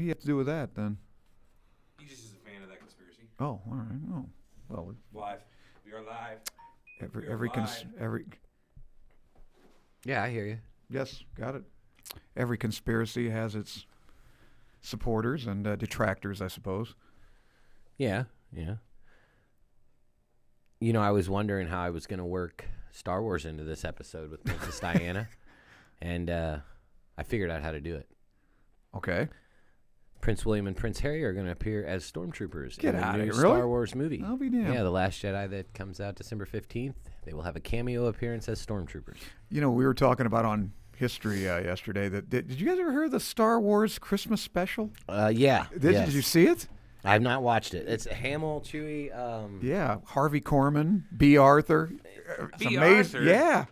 he have to do with that then? He just is a fan of that conspiracy. Oh, all right. Oh, well. Live. We are live. Every. Yeah, I hear you. Yes, got it. Every conspiracy has its supporters and detractors, I suppose. Yeah. You know, I was wondering how I was going to work Star Wars into this episode with Princess Diana, and I figured out how to do it. Okay. Prince William and Prince Harry are going to appear as stormtroopers in the new really? Star Wars movie. I'll be damned. Yeah, The Last Jedi that comes out December 15th. They will have a cameo appearance as stormtroopers. You know, we were talking about on history yesterday. Did you guys ever hear the Star Wars Christmas special? Yeah. Did you see it? I've not watched it. It's Hamill, Chewie. Yeah, Harvey Korman, B. Arthur. It's B. amazing. Arthur? Yeah.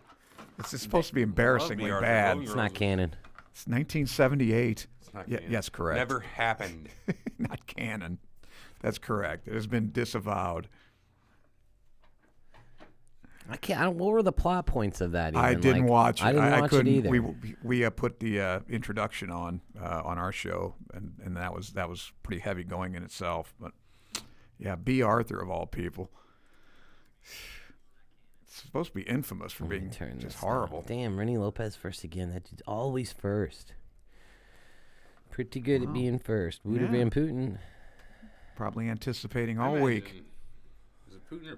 It's supposed to be embarrassingly Arthur. bad. Golden It's not canon. It's 1978. It's not Yeah, canon. yes, correct. Never happened. Not canon. That's correct. It has been disavowed. I can't. What were the plot points of that? Even? I didn't watch it. I didn't watch it couldn't. either. We put the introduction on our show, and that was pretty heavy going in itself. But yeah, B. Arthur of all people. It's supposed to be infamous for being just horrible. Damn, Rennie Lopez first again. That dude's always first. Pretty good at being first. Wouter Van Putten. Probably anticipating all week. Is it Putin or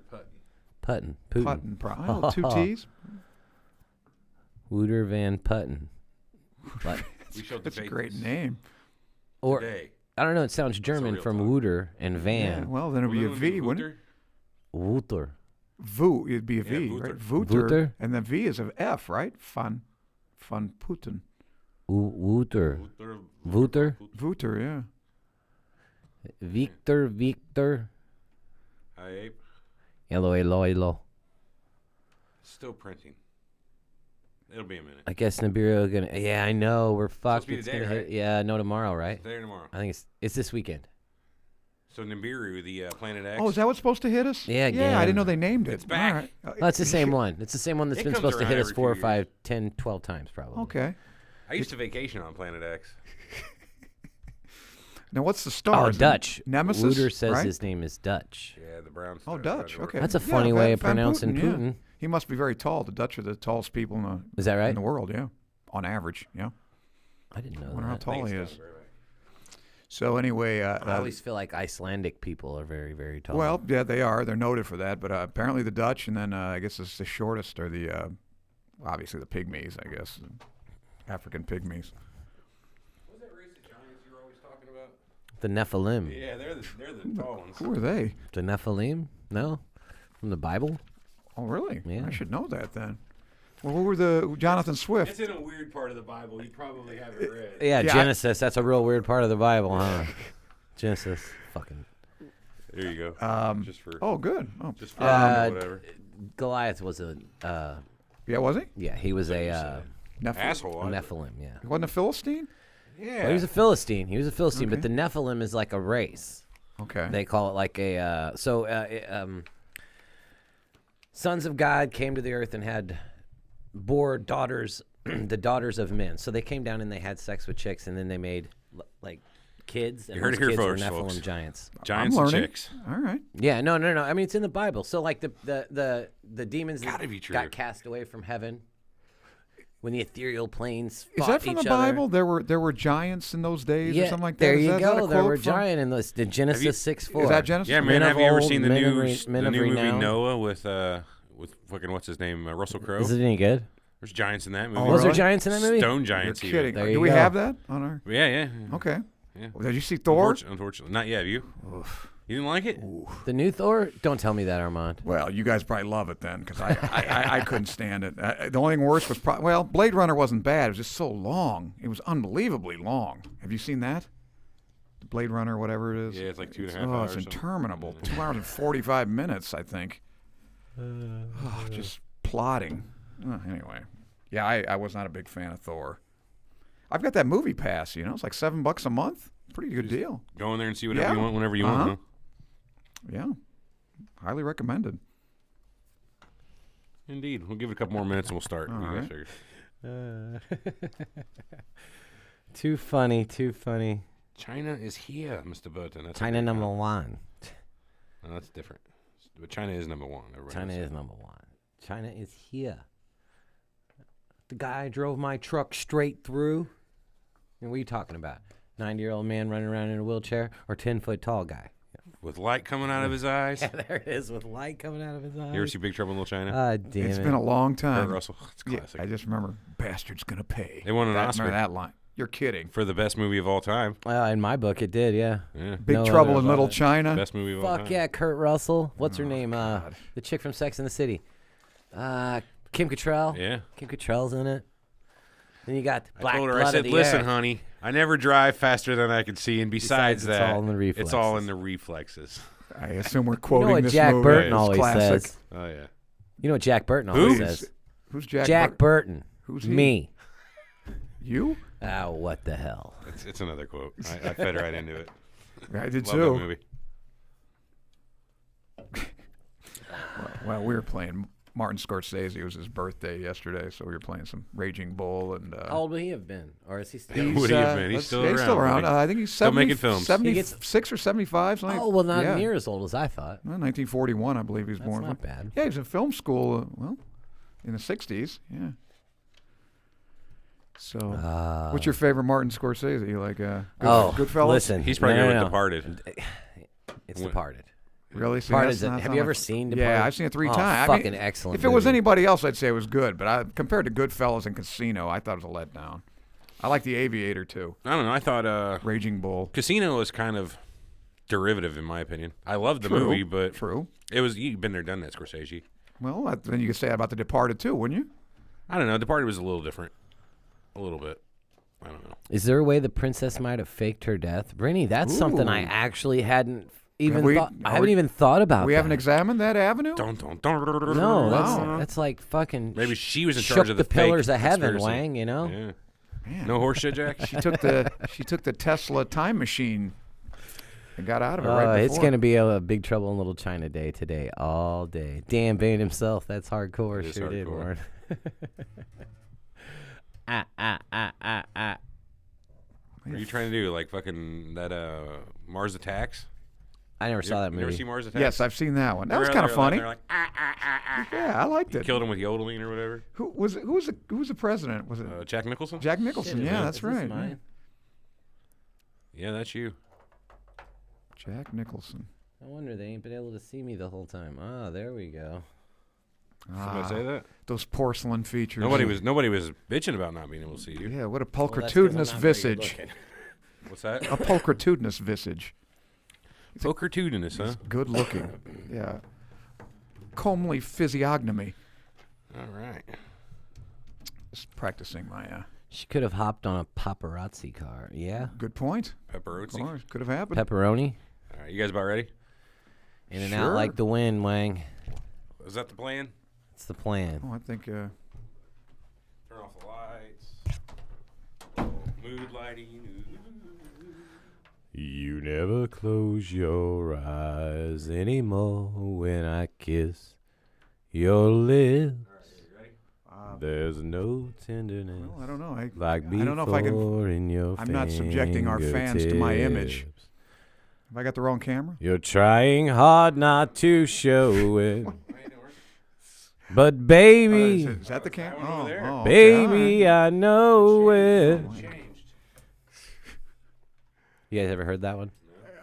Putin? Putin. Oh, two T's. Wouter Van Putten. We shall That's a debate great this name. Or today. I don't know. It sounds German Surreal from Talk. Wouter and Van. Yeah, well, then it'd be a V, wouldn't it? Wouter. It'd be a V, Yeah, right? Wouter. And the V is an F, right? Van Putten. Wouter. Wouter, yeah. Victor. Hi. Elo. Still printing. It'll be a minute. I guess Nibiru gonna. Yeah, I know. We're fucked. Supposed to be It's today, gonna hit. right? Yeah, no, tomorrow, right? Today or tomorrow. I think it's this weekend. So Nibiru, the Planet X. Oh, is that what's supposed to hit us? Yeah, I again. didn't know they named it. It's back. All right. No, it's the same one. It's the same one that's It been comes supposed to hit around us every 4 or few 5, 10, 12 times probably. Okay. I used to vacation on Planet X. Now, what's the star? Oh, Is it Dutch. Nemesis. Wooter says right? his name is Dutch. Yeah, the brown Oh, star. Dutch. Okay. That's a Yeah, funny way of Van pronouncing yeah. Putin. He must be very tall. The Dutch are the tallest people Is that right? in the world. Yeah, on average. Yeah. I didn't know I wonder how that. tall he Thanks, is. Doug. So anyway, I always feel like Icelandic people are very, very tall. well, yeah, they are. They're noted for that. But apparently the Dutch, and then I guess the shortest are the obviously the pygmies. I guess African pygmies. What's that race of giants you were always talking about? the Nephilim. Yeah, they're the tall ones. Who are they? The Nephilim? No? From the Bible? Oh, really? Yeah. I should know that then. Well, who were the Jonathan Swift? It's in a weird part of the Bible you probably haven't read. Yeah, Yeah, Genesis. That's a real weird part of the Bible, huh? Genesis. Fucking. There you go. Just for Oh, good. Oh, just for whatever. Goliath was a. yeah, was he? Yeah, he was a Asshole. Nephilim, yeah. He wasn't a Philistine? Yeah. Well, he was a Philistine. But Okay. the Nephilim is like a race. Okay. They call it like a sons of God came to the earth and had bore daughters, the daughters of men. So they came down and they had sex with chicks, and then they made like kids. And You heard those it here, kids were folks, Nephilim folks. giants. Giants I'm and learning. chicks. All right. Yeah, no. I mean, it's in the Bible. So like the demons Gotta that be true. got cast away from heaven when the ethereal planes Is fought that from each the other. Bible? There were giants in those days Yeah, or something like that? there Is you that a go. There quote were from- giant in this. The Genesis 6:4. Is that Genesis? Yeah, Men man. Have of you ever old, seen the men of new re- men the of new movie renown. Noah with fucking what's his name Russell Crowe? Is it any good? There's giants in that movie. Oh, Was there really? giants in that movie? Stone You're giants. even. kidding. There Do you we go. have that on our? Yeah. Okay. Yeah. Well, did you see Thor? Unfortunately, not yet. You? You didn't like it? The new Thor? Don't tell me that, Armand. Well, you guys probably love it then, because I couldn't stand it. The only thing worse was Blade Runner wasn't bad. It was just so long. It was unbelievably long. Have you seen that? The Blade Runner, whatever it is. Yeah, it's like 2.5 Oh, hours. it's something. interminable. 2 hours and 45 minutes, I think. Just plotting. Anyway, yeah, I was not a big fan of Thor. I've got that movie pass. It's like $7 a month. Pretty good deal. Go in there and see whatever Yeah. you want, whenever you Uh-huh. want. Yeah, highly recommended. Huh? Indeed. We'll give it a couple more minutes and we'll start. All You guys right. figure. Too funny. China is here, Mr. Burton. That's China number one. No, that's different. But China is number one. Everybody China knows is that. number one. China is here. The guy drove my truck straight through. And what are you talking about? 90-year-old man running around in a wheelchair or 10-foot tall guy? With light coming out of his eyes. Yeah, there it is with light coming out of his eyes. You ever see Big Trouble in Little China? Damn It's it. been a long Kurt time. Russell. It's Yeah, classic. I just remember, bastard's gonna pay. They won an Oscar. Remember that line? You're kidding. For the best movie of all time. Well, in my book, it did, yeah. Yeah. Big No Trouble other in Little about it. China. Best movie of all time. Fuck yeah, Kurt Russell. What's her Oh, name? God. The chick from Sex and the City. Kim Cattrall. Yeah. Kim Cattrall's in it. Then you got Black I told her, Blood I of said, the listen, Earth. honey, I never drive faster than I can see, and besides it's that, all in the it's all in reflexes. the reflexes. I assume we're You quoting know what this Jack movie. Burton It's always classic. says? Oh, yeah. You know what Jack Burton Who? always says? Who's Jack? Jack Burton. Who's he? Me. You? Oh, what the hell? It's another quote. I fed right into it. I did Love that too. movie. Well, we were playing Martin Scorsese. It was his birthday yesterday, so we were playing some Raging Bull and. How old would he have been? Or is he still? He's- Would he have been? He's let's still see, around, He's still around. buddy. I think he's Still 70, making films. 76 or 75. Something. Oh, well, not yeah. near as old as I thought. Well, 1941, I believe he was That's born. not bad. Yeah, he was in film school. Well, in the 60s. Yeah. So, what's your favorite Martin Scorsese? You like Goodfellas? Listen. He's probably no, good no, with no. Departed. It's Departed. Really? See, Departed's that's a- not have you ever something- seen Departed? Yeah, I've seen it 3 Oh, times. fucking excellent If it was movie. anybody else, I'd say it was good. But compared to Goodfellas and Casino, I thought it was a letdown. I like The Aviator too. I don't know. I thought Raging Bull. Casino was kind of derivative, in my opinion. I loved the True, movie, but True. it was you've been there, done that, Scorsese. Well, then you could say that about The Departed too, wouldn't you? I don't know. Departed was a little different. A little bit. I don't know. Is there a way the princess might have faked her death? Brittany, that's something I Ooh. actually hadn't even we- thought. I are haven't we- even thought about We that. haven't examined that avenue? No, Wow. that's like fucking. Maybe she was in shook charge of the the fake pillars of heaven, conspiracy. Wang. You know. Yeah. Man. No horseshit, Jack. She took the Tesla time machine and got out of it right before. It's gonna be a Big Trouble in Little China day today, all day. Dan Bain himself. That's hardcore. It is Sure did, hardcore. Warren. What are you trying to do? Like fucking that Mars Attacks? I never saw that You ever movie. see Mars Attacks? Yes, I've seen that one. That They're was out kind of there, funny. They're like, Yeah, I liked it. killed him with yodeling or whatever. Who was the president? Was it Jack Nicholson? Jack Nicholson? Shit, Yeah, is that's this right. mine? Yeah, that's you. Jack Nicholson. No wonder they ain't been able to see me the whole time. Ah, there we go. Somebody say that? Those porcelain features. Nobody was bitching about not being able to see you. Yeah, what a Well, that's 'cause I'm pulchritudinous not very visage. good-looking. What's that? A pulchritudinous visage. Pulchritudinous, huh? Good looking. Yeah. Comely physiognomy. All right. Just practicing my She could have hopped on a paparazzi car. Yeah. good point. Pepperoni. Or could have happened. Pepperoni. All right, you guys about ready? In and Sure. out like the wind, Wang. Is that the plan? It's the plan. Oh, I think Turn off the lights. Mood lighting. You never close your eyes anymore when I kiss your lips. There's no tenderness well, I don't know. like I before don't know if I can. in your I'm not subjecting our fans to my image. fingertips. Have I got the wrong camera? You're trying hard not to show it. But baby, Is that the camera? That one over there. okay, baby, all right. I know it. Changed. You guys ever heard that one?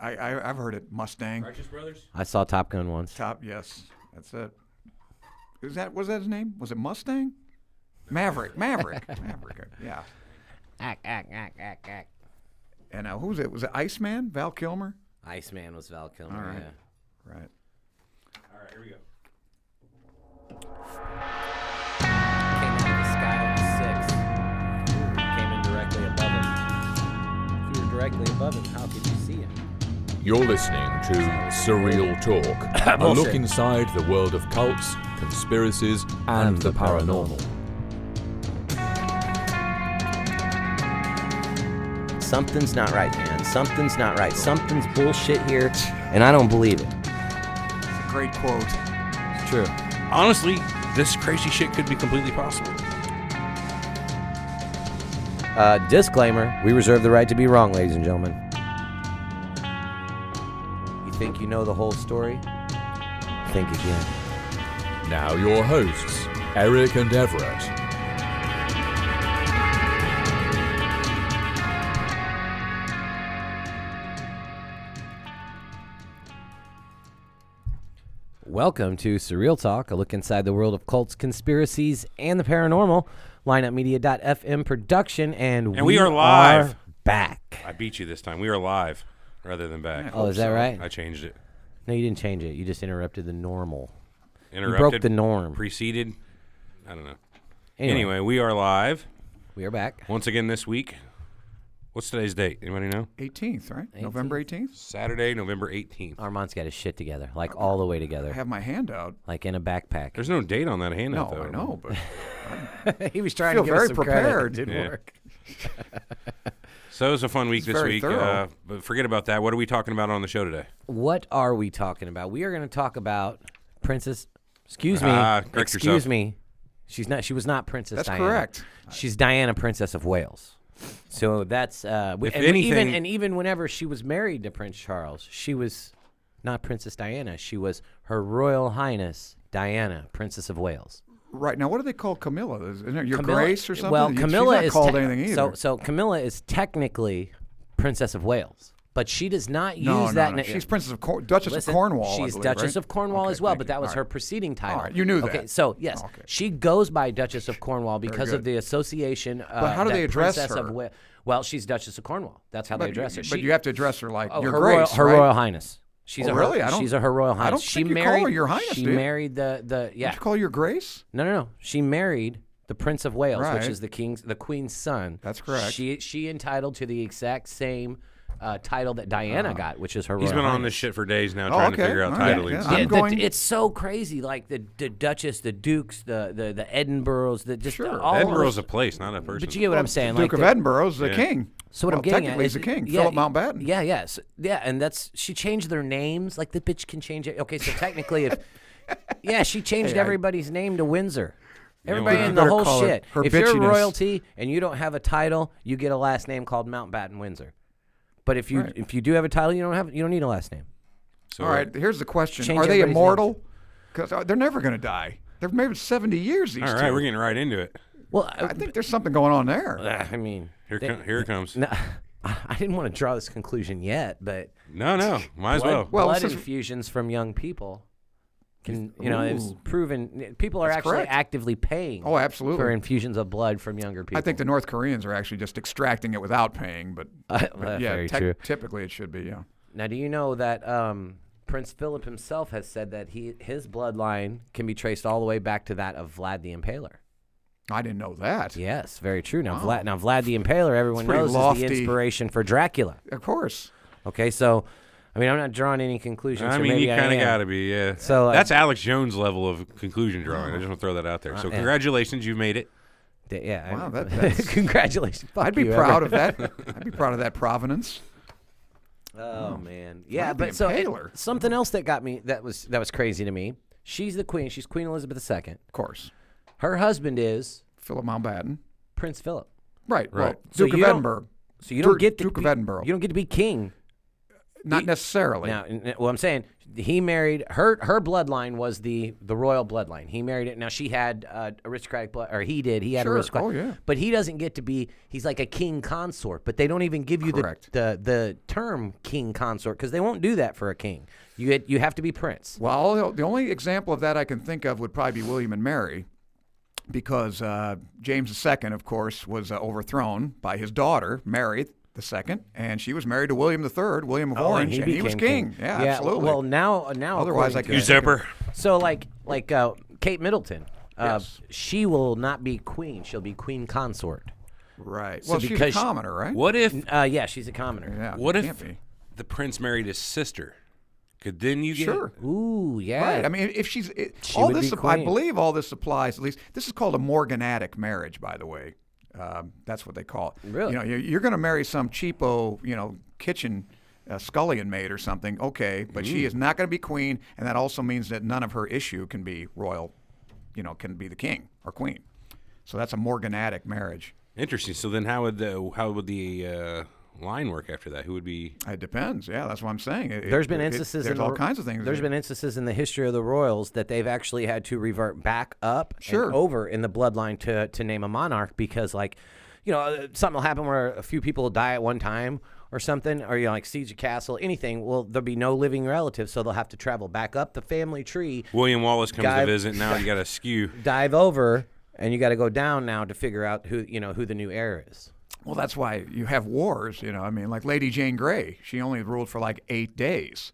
I've heard it. Mustang. Righteous Brothers? I saw Top Gun once. Top. Yes, that's it. Was that his name? Was it Mustang? Maverick. Maverick. Yeah. And who's it? Was it Iceman? Val Kilmer? Iceman was Val Kilmer. All right. Yeah. Right. All right, here we go. Came out of the sky on the 6th. Came in directly above him. If you were directly above him, how could you see him? You're listening to Surreal Talk, a Bullshit. look inside the world of cults, conspiracies, and the paranormal. Something's not right, man. Something's not right. Something's bullshit here, and I don't believe it. Great quote. It's true. Honestly, this crazy shit could be completely possible. Disclaimer, we reserve the right to be wrong, ladies and gentlemen. Think you know the whole story? Think again. Now your hosts, Eric and Everett. Welcome to Surreal Talk, a look inside the world of cults, conspiracies, and the paranormal. Lineupmedia.fm production, and we are live. Back. I beat you this time. We are live rather than back. Oh, is that right? I changed it. No, you didn't change it. You just interrupted the normal. Interrupted. You broke the norm. Preceded. I don't know. Anyway, We are live. We are back. Once again this week. What's today's date? Anybody know? 18th, right? November 18th? Saturday, November 18th. Armand's got his shit together, like all the way I together, have my hand out. like in a backpack. There's no date on that handout, No, though. I know, but He was trying feel to give very us some prepared. credit. It didn't Yeah. work. So it was a fun week It's this very week. thorough. But forget about that. What are we talking about on the show today? What are we talking about? We are going to talk about Princess. Excuse me. Correct Excuse yourself. me. She's not. She was not Princess that's Diana. correct. She's Diana, Princess of Wales. So that's even whenever she was married to Prince Charles, she was not Princess Diana. She was Her Royal Highness Diana, Princess of Wales. Right. Now, what do they call Camilla? Isn't it Your Camilla- Grace or something? Well, She's Camilla not is called anything either. So Camilla is technically Princess of Wales, but she does not no, use that. no. She's Princess of Duchess Listen, of Cornwall. I She's believe, Duchess right? of Cornwall Okay, as well, thank but you. that was All her right. preceding title. All right, you knew Okay, that. so yes, Okay. she goes by Duchess of Cornwall because good. of the association. But how do they address Princess her? Of well, she's Duchess of Cornwall. That's how they But, address her. but you have to address her like Your her Grace, Her right? Royal Highness. She's Oh, a really? I don't- She's a Her Royal Highness. I don't she think you married, call her Your Highness, She do you? married the yeah. Don't you call her Your Grace? No. She married the Prince of Wales, which Right. is the Queen's son. That's correct. She entitled to the exact same title that Diana got, which is her. He's Royal been on Highness. this shit for days now trying to okay. figure out All right. titling. Yeah. Yeah, I'm going- it's so crazy. Like the Duchess, the Dukes, the Edinburghs, the just Sure. all Edinburgh's of a place, not a person. But you get what I'm saying. Duke like of Edinburgh's the Yeah. king. So what Well, I'm getting at technically is he's the king, yeah, Philip Mountbatten. Yeah, yes, yeah, and that's she changed their names. Like the bitch can change it. Okay, so technically, if she changed Hey, everybody's name to Windsor. Everybody well, in you the better whole call her shit. her If you're bitchiness. royalty and you don't have a title, you get a last name called Mountbatten Windsor. But if you Right. if you do have a title, you don't need a last name. So All right, here's the question. Change Are they everybody's immortal? Because they're never going to die. They've made 70 years, these All two. right, we're getting right into it. Well, I think there's something going on there. I mean, Here it comes. no, I didn't want to draw this conclusion yet, but No, might as well. Well, blood this is- infusions from young people can, it's Ooh. proven people are That's actually correct. actively paying Oh, absolutely. for infusions of blood from younger people. I think the North Koreans are actually just extracting it without paying, but That's yeah, very true. typically it should be, yeah. Now, do you know that Prince Philip himself has said that his bloodline can be traced all the way back to that of Vlad the Impaler? I didn't know that. Yes, very true. Now, Wow. Vlad the Impaler, everyone pretty knows, lofty. is the inspiration for Dracula. Of course. Okay, so, I mean, I'm not drawing any conclusions. I or mean, maybe you I kind of am. got to be, yeah. So, That's Alex Jones level of conclusion drawing. I just want to throw that out there. So yeah. congratulations, you've made it. Yeah. Wow, that's- congratulations. Fuck I'd be you, proud Everett. of that. I'd be proud of that provenance. Oh man, yeah, Vlad the but so Impaler. something else that got me that was crazy to me. She's the queen. She's Queen Elizabeth II. Of course. Her husband is Philip Mountbatten. Prince Philip. Right. Well, Right. So Duke of you don't- Edinburgh. So you don't get to Duke of be, Edinburgh. You don't get to be king. Not necessarily. Now, well, I'm saying he married her. Her bloodline was the royal bloodline. He married it. Now she had aristocratic blood, or he did. He had Sure. aristocratic. Oh, yeah. But he doesn't get to be. He's like a king consort. But they don't even give you Correct. the term king consort because they won't do that for a king. You have to be prince. Well, the only example of that I can think of would probably be William and Mary, because James II, of course, was overthrown by his daughter, Mary II, and she was married to William III, William of Orange, and he was became king. Yeah, absolutely. Well, now. Otherwise, according I to- could- Usurper. So like Kate Middleton, Yes. she will not be queen. She'll be queen consort. right. so Well, she's a because she- commoner, right? What if Yeah, she's a commoner. Yeah. What can't if be. the prince married his sister? Could then you get Sure. Ooh, yeah. Right. I mean, if she's She all would this, be I queen. believe all this applies. At least this is called a morganatic marriage, by the way. That's what they call it. Really? You know, you're going to marry some cheapo, kitchen scullion maid or something. Okay, but she is not going to be queen, and that also means that none of her issue can be royal. Can be the king or queen. So that's a morganatic marriage. Interesting. So then, how would the line work after that? Who would be? It depends. Yeah, that's what I'm saying. There's been instances. There's all kinds of things. There's been instances in the history of the royals that they've actually had to revert back up and over in the bloodline to name a monarch because, like, something will happen where a few people will die at one time or something, or like siege a castle, anything. Well, there'll be no living relatives, so they'll have to travel back up the family tree. William Wallace comes to visit. Now you got to skew. Dive over, and you got to go down now to figure out who the new heir is. Well, that's why you have wars. I mean, like Lady Jane Grey, she only ruled for like 8 days.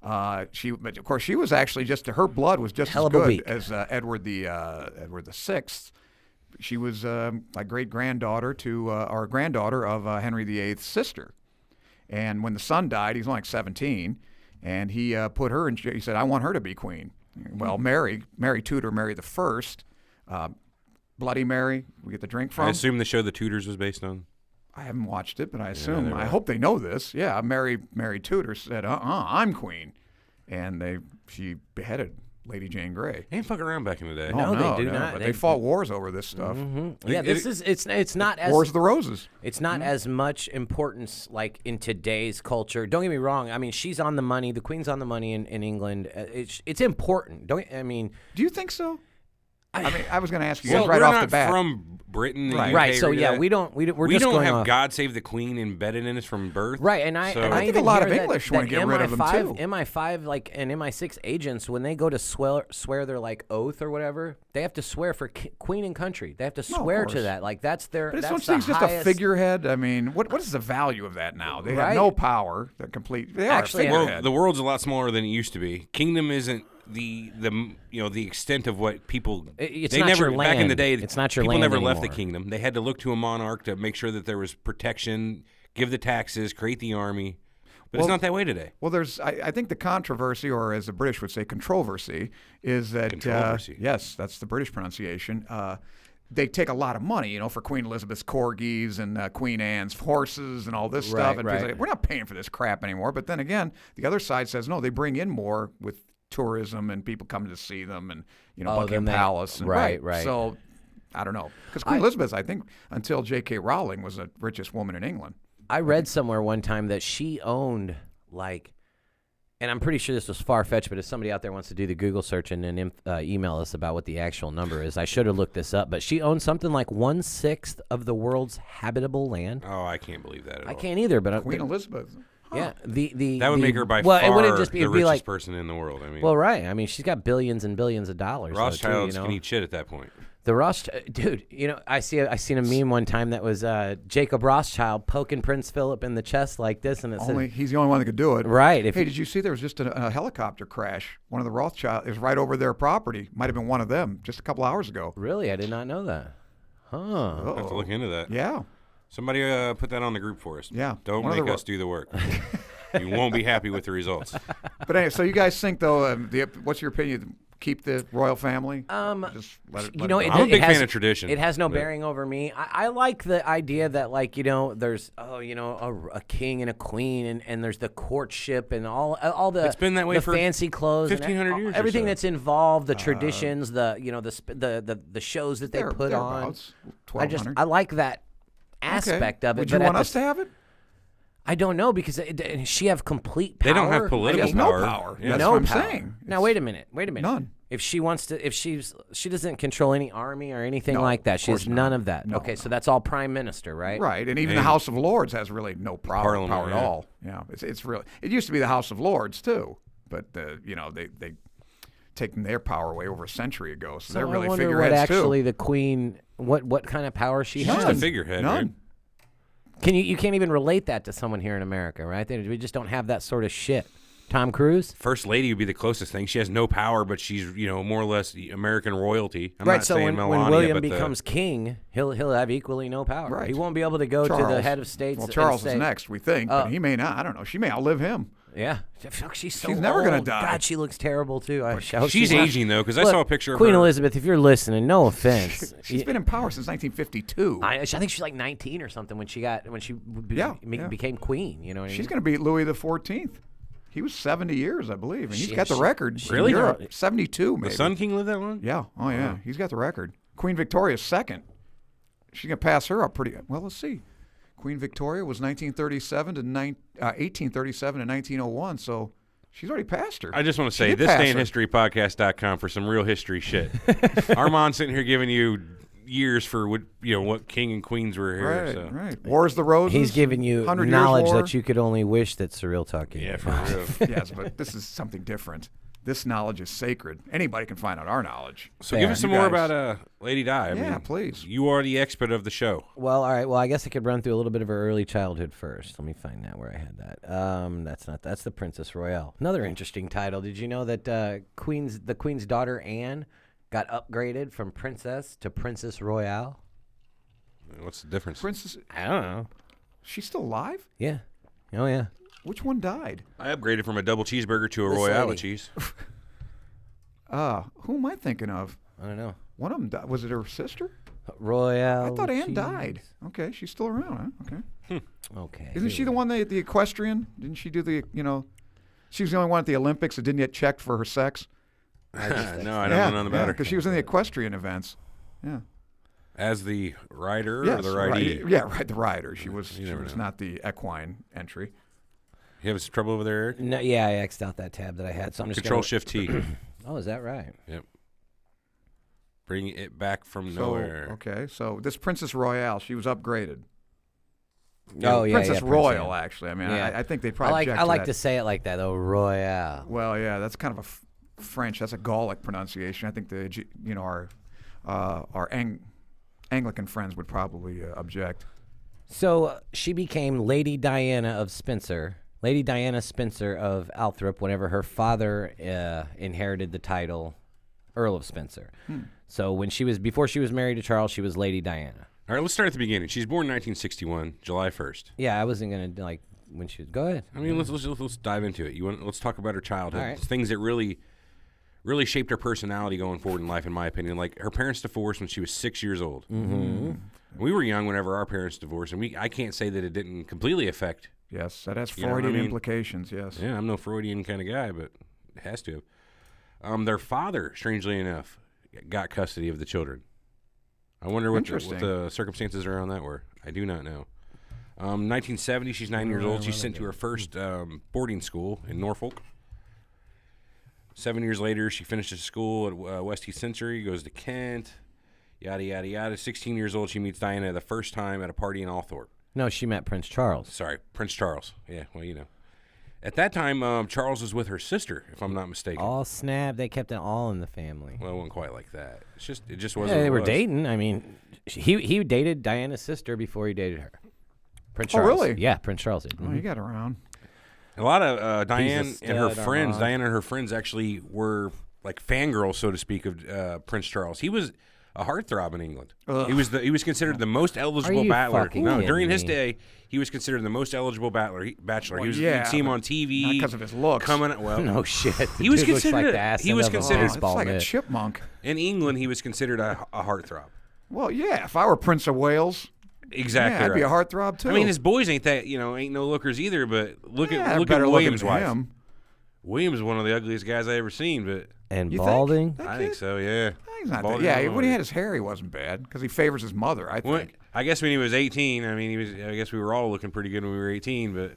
But of course, she was actually her blood was just as good as Edward the Sixth. She was a great granddaughter or granddaughter of Henry VIII's sister. And when the son died, he was only like 17, and he put her in. He said, "I want her to be queen." Well, Mary Tudor, Mary the First, Bloody Mary. We get the drink from. I assume the show The Tudors was based on. I haven't watched it, but I assume. I hope they know this. Yeah, Mary Tudor said, I'm queen, and she beheaded Lady Jane Grey. They ain't fucking around back in the day. No, they do not. But they fought wars over this stuff. Mm-hmm. Yeah, it's not as Wars of the Roses. It's not as much importance like in today's culture. Don't get me wrong. I mean, she's on the money. The Queen's on the money in England. It's important. Do you think so? I mean, I was going to ask you guys right off the bat. We're not from Britain, the right? UK, So yeah, that. we don't have off. God Save the Queen embedded in us from birth, right? And I think a lot of English want to get rid of them too. MI5 and MI6 agents, when they go to swear their like oath or whatever, they have to swear for Queen and country. They have to swear to that. Like that's their. But that's it's just a figurehead. I mean, what is the value of that now? They have no power. They're complete. They are a figurehead. The world's a lot smaller than it used to be. Kingdom isn't the extent of what people it's not your land. Back in the day, it's not your people land never anymore. left the kingdom. They had to look to a monarch to make sure that there was protection, give the taxes, create the army. But it's not that way today. Well, I think the controversy, or as the British would say, controversy, is that controversy. Yes, that's the British pronunciation. They take a lot of money, for Queen Elizabeth's corgis and Queen Anne's horses and all this stuff. And people say, we're not paying for this crap anymore. But then again, the other side says, no, they bring in more with tourism and people coming to see them and Buckingham Palace. And, right. So I don't know, because Queen Elizabeth, I think, until J.K. Rowling was the richest woman in England. I read somewhere one time that she owned and I'm pretty sure this was far-fetched, but if somebody out there wants to do the Google search and then email us about what the actual number is, I should have looked this up, but she owned something like 1/6 of the world's habitable land. Oh, I can't believe that at all. I can't either, but Queen Elizabeth. Huh. Yeah, that would make her by far the richest person in the world. I mean, well, right. I mean, she's got billions and billions of dollars. Rothschilds can eat shit at that point. The Rothschild, dude. I seen a meme one time that was Jacob Rothschild poking Prince Philip in the chest like this, and it said he's the only one that could do it. Right. Hey, did you see there was just a helicopter crash? One of the Rothschilds is right over their property. Might have been one of them just a couple hours ago. Really, I did not know that. Huh. I'll have to look into that. Yeah. Somebody put that on the group for us. Yeah. Don't make us do the work. You won't be happy with the results. But anyway, so you guys think though? What's your opinion? Keep the royal family? Just let it I'm a big fan of tradition. It has no bearing over me. I like the idea that there's a king and a queen and there's the courtship and all the it's been that way the for fancy clothes, 1,500 years. Everything that's involved, the traditions, the shows that they put on. I like that aspect of it. Would you want us to have it? I don't know because she have complete power. They don't have political power. No power. Yeah. That's no what I'm power. saying. Now wait a minute. None. If she wants to, she doesn't control any army or anything like that. She has none of that. No, okay, so that's all prime minister, right? Right, and even the House of Lords has really no power at all. Yeah, it's really. It used to be the House of Lords too, but they taken their power away over a century ago, so they're really figureheads what too. Actually, the Queen, what kind of power she has? She's a figurehead. None. Right? You can't even relate that to someone here in America, right? We just don't have that sort of shit. Tom Cruise? First lady would be the closest thing. She has no power, but she's more or less American royalty. I'm not so saying when Melania, William but becomes king, he'll have equally no power. Right. He won't be able to go to the head of states. Well, Charles and say, is next, we think, but he may not. I don't know. She may outlive him. Yeah, she's never old. gonna die. God, she looks terrible too. I hope she's aging though, because I saw a picture of Queen her. Elizabeth. If you're listening, no offense. She's been in power since 1952. I think she's like 19 or something when she became queen. You know what I mean? She's going to beat Louis XIV. He was 70 years, I believe, and he's got the record. Really? In Europe. 72, maybe. The Sun King lived that long? Yeah. Oh, yeah. He's got the record. Queen Victoria's second. She's going to pass her up pretty. Well, let's see. Queen Victoria was 1837 to 1901, so she's already passed her. I just want to She say, did this pass day in her. historypodcast.com for some real history shit. Armand's sitting here giving you years for what king and queens were here. Right, So. right. Wars of the Roses. He's giving you 100 Years' knowledge War. that you could only wish that Surreal Talk gave. Yeah, you. for real. Yes, but this is something different. This knowledge is sacred. Anybody can find out our knowledge. So Fair. give us some You more guys- about Lady Di. I Yeah, mean, please. You are the expert of the show. Well, all right. Well, I guess I could run through a little bit of her early childhood first. Let me find out where I had that. That's the Princess Royale. Another interesting title. Did you know that the Queen's daughter Anne got upgraded from princess to Princess Royale? What's the difference? Princess, I don't know. she's still alive? Yeah. Oh yeah. Which one died? I upgraded from a double cheeseburger to a This Royale lady. with cheese. Who am I thinking of? I don't know. One of them died. Was it her sister? Royale. I thought Anne cheese. died. Okay, she's still around, huh? Okay. Okay. Isn't she the one, the equestrian? Didn't she do she was the only one at the Olympics that didn't get checked for her sex? No, I don't know nothing about her. because she was in the equestrian events. Yeah. As the rider Yes, or the ridee? right. Yeah, right, the rider. She was You never know. not the equine entry. You have some trouble over there, Eric? No, yeah, I X'd out that tab that I had. So I'm just Control gonna, Shift T. Oh, is that right? Yep. Bring it back from So, nowhere. okay, so this Princess Royale, she was upgraded. Oh, yeah, Princess yeah, Royal, Anne. actually. I mean, Yeah. I think they probably I like that. to say it like that though. Royale. Well, yeah, that's kind of a French. That's a Gallic pronunciation. I think our Anglican friends would probably object. So she became Lady Diana of Spencer. Lady Diana Spencer of Althorp whenever her father inherited the title Earl of Spencer. So before she was married to Charles, she was Lady Diana. All right, let's start at the beginning. She's born 1961, July 1st. Yeah, I wasn't gonna when she was. Go ahead. I mean, let's dive into it. Let's talk about her childhood. All right. Things that really shaped her personality going forward in life, in my opinion. Like her parents divorced when she was 6 years old. Mm-hmm. We were young whenever our parents divorced, and I can't say that it didn't completely affect. Yes, that has You know what I Freudian mean? implications. Yes. Yeah, I'm no Freudian kind of guy, but it has to have. Their father, strangely enough, got custody of the children. I wonder what the circumstances around that were. I do not know. 1970, she's 9 years old. She's sent to her first boarding school in Norfolk. 7 years later, she finishes school at West East Century, goes to Kent, yada, yada, yada. 16 years old, she meets Diana the first time at a party in Althorp. No, she met Prince Charles. Sorry, Prince Charles. Yeah, well, you know. At that time, Charles was with her sister, if I'm not mistaken. All snap. They kept it all in the family. Well, it wasn't quite like that. It just Yeah, wasn't. they what were it was. dating. I mean, he dated Diana's sister before he dated her. Prince Oh, Charles. really? Yeah, Prince Charles did. Oh, you got around. A lot of Diane and her stud, friends. Armand. Diana and her friends actually were like fangirls, so to speak, of Prince Charles. He was a heartthrob in England. Ugh. He was considered the most eligible you battler. fucking No, kidding during his me? day, he was considered the most eligible bachelor. Well, He was. yeah, you'd see him but on TV not 'cause of his looks. Coming, well, No shit. The He was dude looks considered like a- the ass he end was of a considered- Oh, it's baseball like a mitt. chipmunk. in England, he was considered a heartthrob. Well, yeah. If I were Prince of Wales, Exactly. yeah, I'd be a right. heartthrob too. I mean, his boys ain't no lookers either. But look yeah, at better Williams' looking than wife. him. Williams is one of the ugliest guys I ever seen, but And You balding. Think? I think so. Yeah. He's not that, Balding yeah, and when he balding. had his hair, he wasn't bad because he favors his mother. I Well, think. I guess when he was 18, I mean, I guess we were all looking pretty good when we were 18, but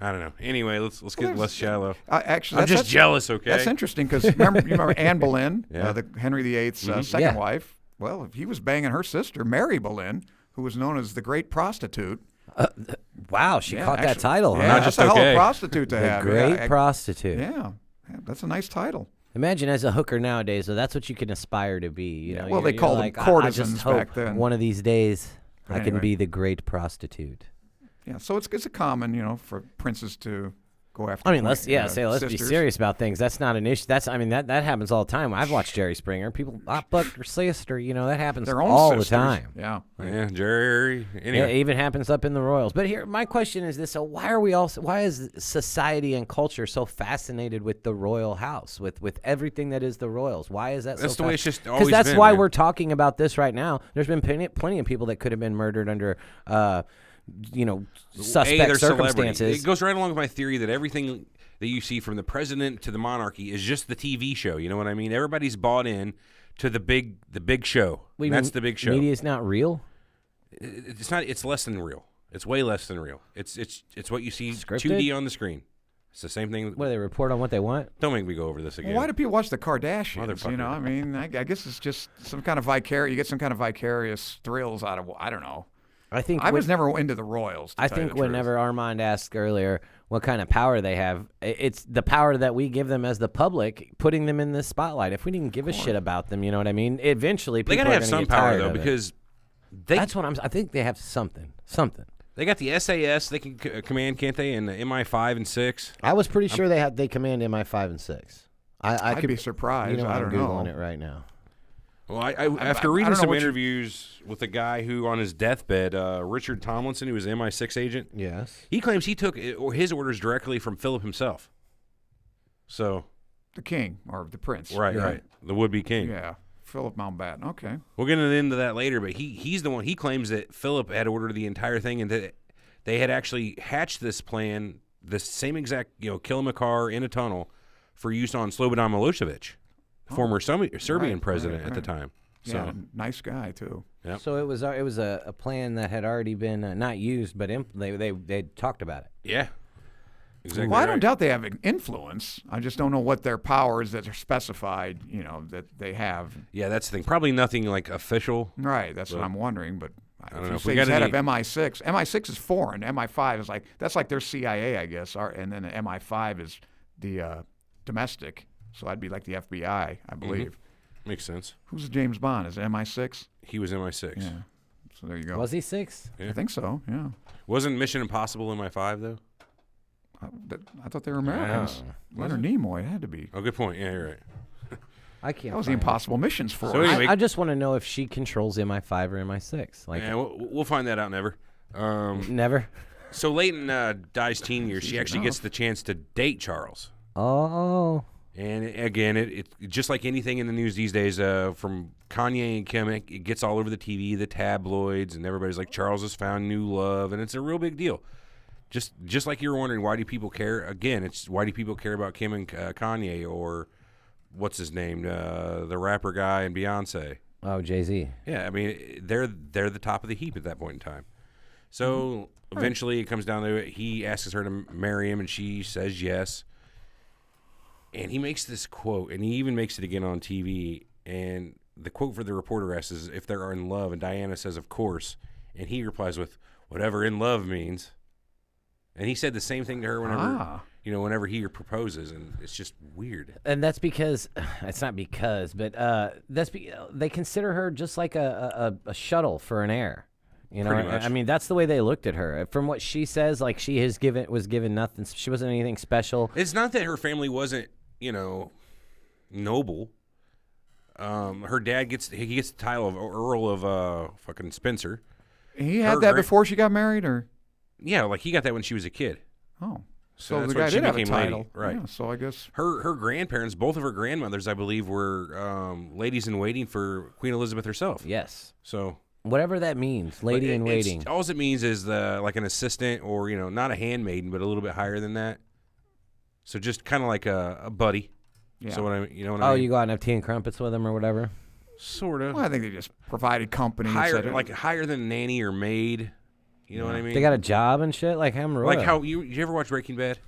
I don't know. Anyway, let's get there's- less shallow. Actually, I'm just jealous. Okay. That's interesting because you remember Anne Boleyn, Yeah. the Henry VIII's second Yeah. wife. Well, he was banging her sister, Mary Boleyn, who was known as the Great Prostitute. Wow, she Yeah, caught actually- that title. Yeah, huh? Not that's just a hell of okay. a prostitute to The have. great yeah, prostitute. yeah, that's a nice title. Imagine as a hooker nowadays, though, that's what you can aspire to be. You Yeah, know, well, they you're called them like, I courtesans just hope back then. one of these days But I can anyway. be the great prostitute. Yeah, so it's a common, for princes to go after. I mean, let's be sisters. serious about things. That's not an issue. That happens all the time. I've watched Jerry Springer. People book their sister. That happens Their own all sisters. the time. Yeah. Yeah, Jerry. Yeah, Anyway, it even happens up in the Royals. But here, my question is this: so why is society and culture so fascinated with the royal house, with everything that is the Royals? Why is that? That's so the way it's just Because always that's been, why man. we're talking about this right now. There's been plenty of people that could have been murdered under, suspect they're circumstances. celebrity. It goes right along with my theory that everything that you see from the president to the monarchy is just the TV show. You know what I mean? Everybody's bought in to the big show. What do you That's mean, the big show. Media is not real. It's not. It's less than real. It's way less than real. It's what you see Scripted? 2D on the screen. It's the same thing. What do they report on what they want? Don't make me go over this again. Well, why do people watch the Kardashians? Motherfucker. You know, I mean, I guess it's just some kind of vicarious. You get some kind of vicarious thrills out of. I don't know. I was never into the Royals. I think whenever Armand asked earlier what kind of power they have, it's the power that we give them as the public, putting them in the spotlight. If we didn't give a shit about them, you know what I mean? Eventually, people they gotta are have gonna some get power tired though, of it. because That's what I think they have something. they got the SAS. They can command, can't they? And the MI5 and 6. I was pretty sure they command MI5 and 6. I'd be surprised. You know, I I'm don't Googling know. it right now. Well, after reading don't know some what interviews with a guy who, on his deathbed, Richard Tomlinson, who was an MI6 agent, Yes. he claims he took his orders directly from Philip himself. So, The king or the prince. right, the would-be king. Yeah, Philip Mountbatten. Okay. We'll get into that later, but he's the one. He claims that Philip had ordered the entire thing, and that they had actually hatched this plan, the same exact, kill Makar in a tunnel, for use on Slobodan Milosevic, former Serbian president at the time. So, Yeah, nice guy too. Yep. So it was a plan that had already been not used, but they talked about it. yeah, exactly. Well, I don't right. doubt they have influence. I just don't know what their powers that are specified. That they have. Yeah, that's the thing. Probably nothing like official. Right. That's what I'm wondering. But don't if know you if we say got he's head any- of MI6. MI6 is foreign. MI5 is that's like their CIA, I guess. And then the MI5 is the domestic. So I'd be like the FBI, I believe. Makes sense. Who's James Bond? Is it MI6? He was MI6. Yeah. So there you go. Was he 6? I think so. Yeah. Wasn't Mission Impossible MI5 though? I thought they were Americans. Leonard Nimoy. It had to be. Oh, good point. Yeah, you're right. I can't. That was the find it. Impossible Missions Force. So anyway, I just want to know if she controls MI5 or MI6. Like yeah, we'll find that out never. never. So late in Di's teen years, she actually gets the chance to date Charles. Oh. And again, it just like anything in the news these days, from Kanye and Kim, it gets all over the TV, the tabloids, and everybody's like, Charles has found new love, and it's a real big deal. Just like you were wondering, why do people care? Again, it's why do people care about Kim and Kanye, or what's his name, the rapper guy and Beyonce? Oh, Jay-Z. Yeah, I mean, they're the top of the heap at that point in time. So eventually it comes down to it. He asks her to marry him, and she says yes. And he makes this quote, and he even makes it again on TV. And the quote for the reporter asks is, if they're in love, and Diana says, of course. And he replies with, whatever in love means. And he said the same thing to her whenever he proposes, and it's just weird. And that's because it's not because, but they consider her just like a shuttle for an heir. You know, Pretty much. I mean, that's the way they looked at her. From what she says, like she was given nothing. She wasn't anything special. It's not that her family wasn't, noble. Her dad gets the title of Earl of fucking Spencer. He had that before she got married, or? Yeah, like he got that when she was a kid. Oh. So the that's guy when she did have a became lady. title. Right. Yeah, so I guess. Her grandparents, both of her grandmothers, I believe, were ladies in waiting for Queen Elizabeth herself. Yes. So whatever that means, lady in waiting. All it means is like an assistant, or not a handmaiden, but a little bit higher than that. So just kind of like a buddy. Yeah. So what I mean. You go out and have tea and crumpets with them or whatever. Sort of. Well, I think they just provided company. Higher than nanny or maid. You know what I mean? They got a job and shit. Like I'm royal. Like how you ever watch Breaking Bad?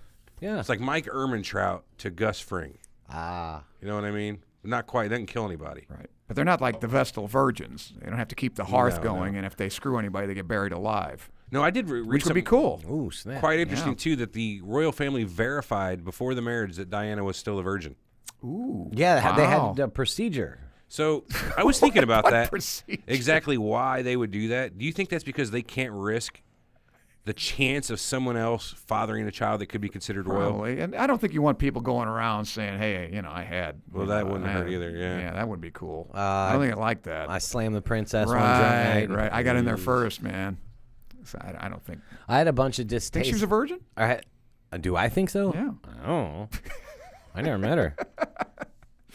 Yeah. It's like Mike Ehrmantraut to Gus Fring. Ah. You know what I mean? Not quite. Doesn't kill anybody. Right. But they're not like the Vestal Virgins. They don't have to keep the hearth going, and if they screw anybody, they get buried alive. No, I did read Which would something be cool. Ooh, snap. quite interesting, too, that the royal family verified before the marriage that Diana was still a virgin. Ooh. Yeah, they wow. had a procedure. So I was thinking about What that, procedure? exactly why they would do that. Do you think that's because they can't risk the chance of someone else fathering a child that could be considered royal? Probably. And I don't think you want people going around saying, hey, I had. Well, that wouldn't hurt either, yeah. Yeah, that would be cool. I don't think I like that. I slammed the princess one drunk Right, night. right. I got in there first, man. So I don't think. I had a bunch of Think distaste. she was a virgin? Do I think so? Yeah. I don't know. I never met her.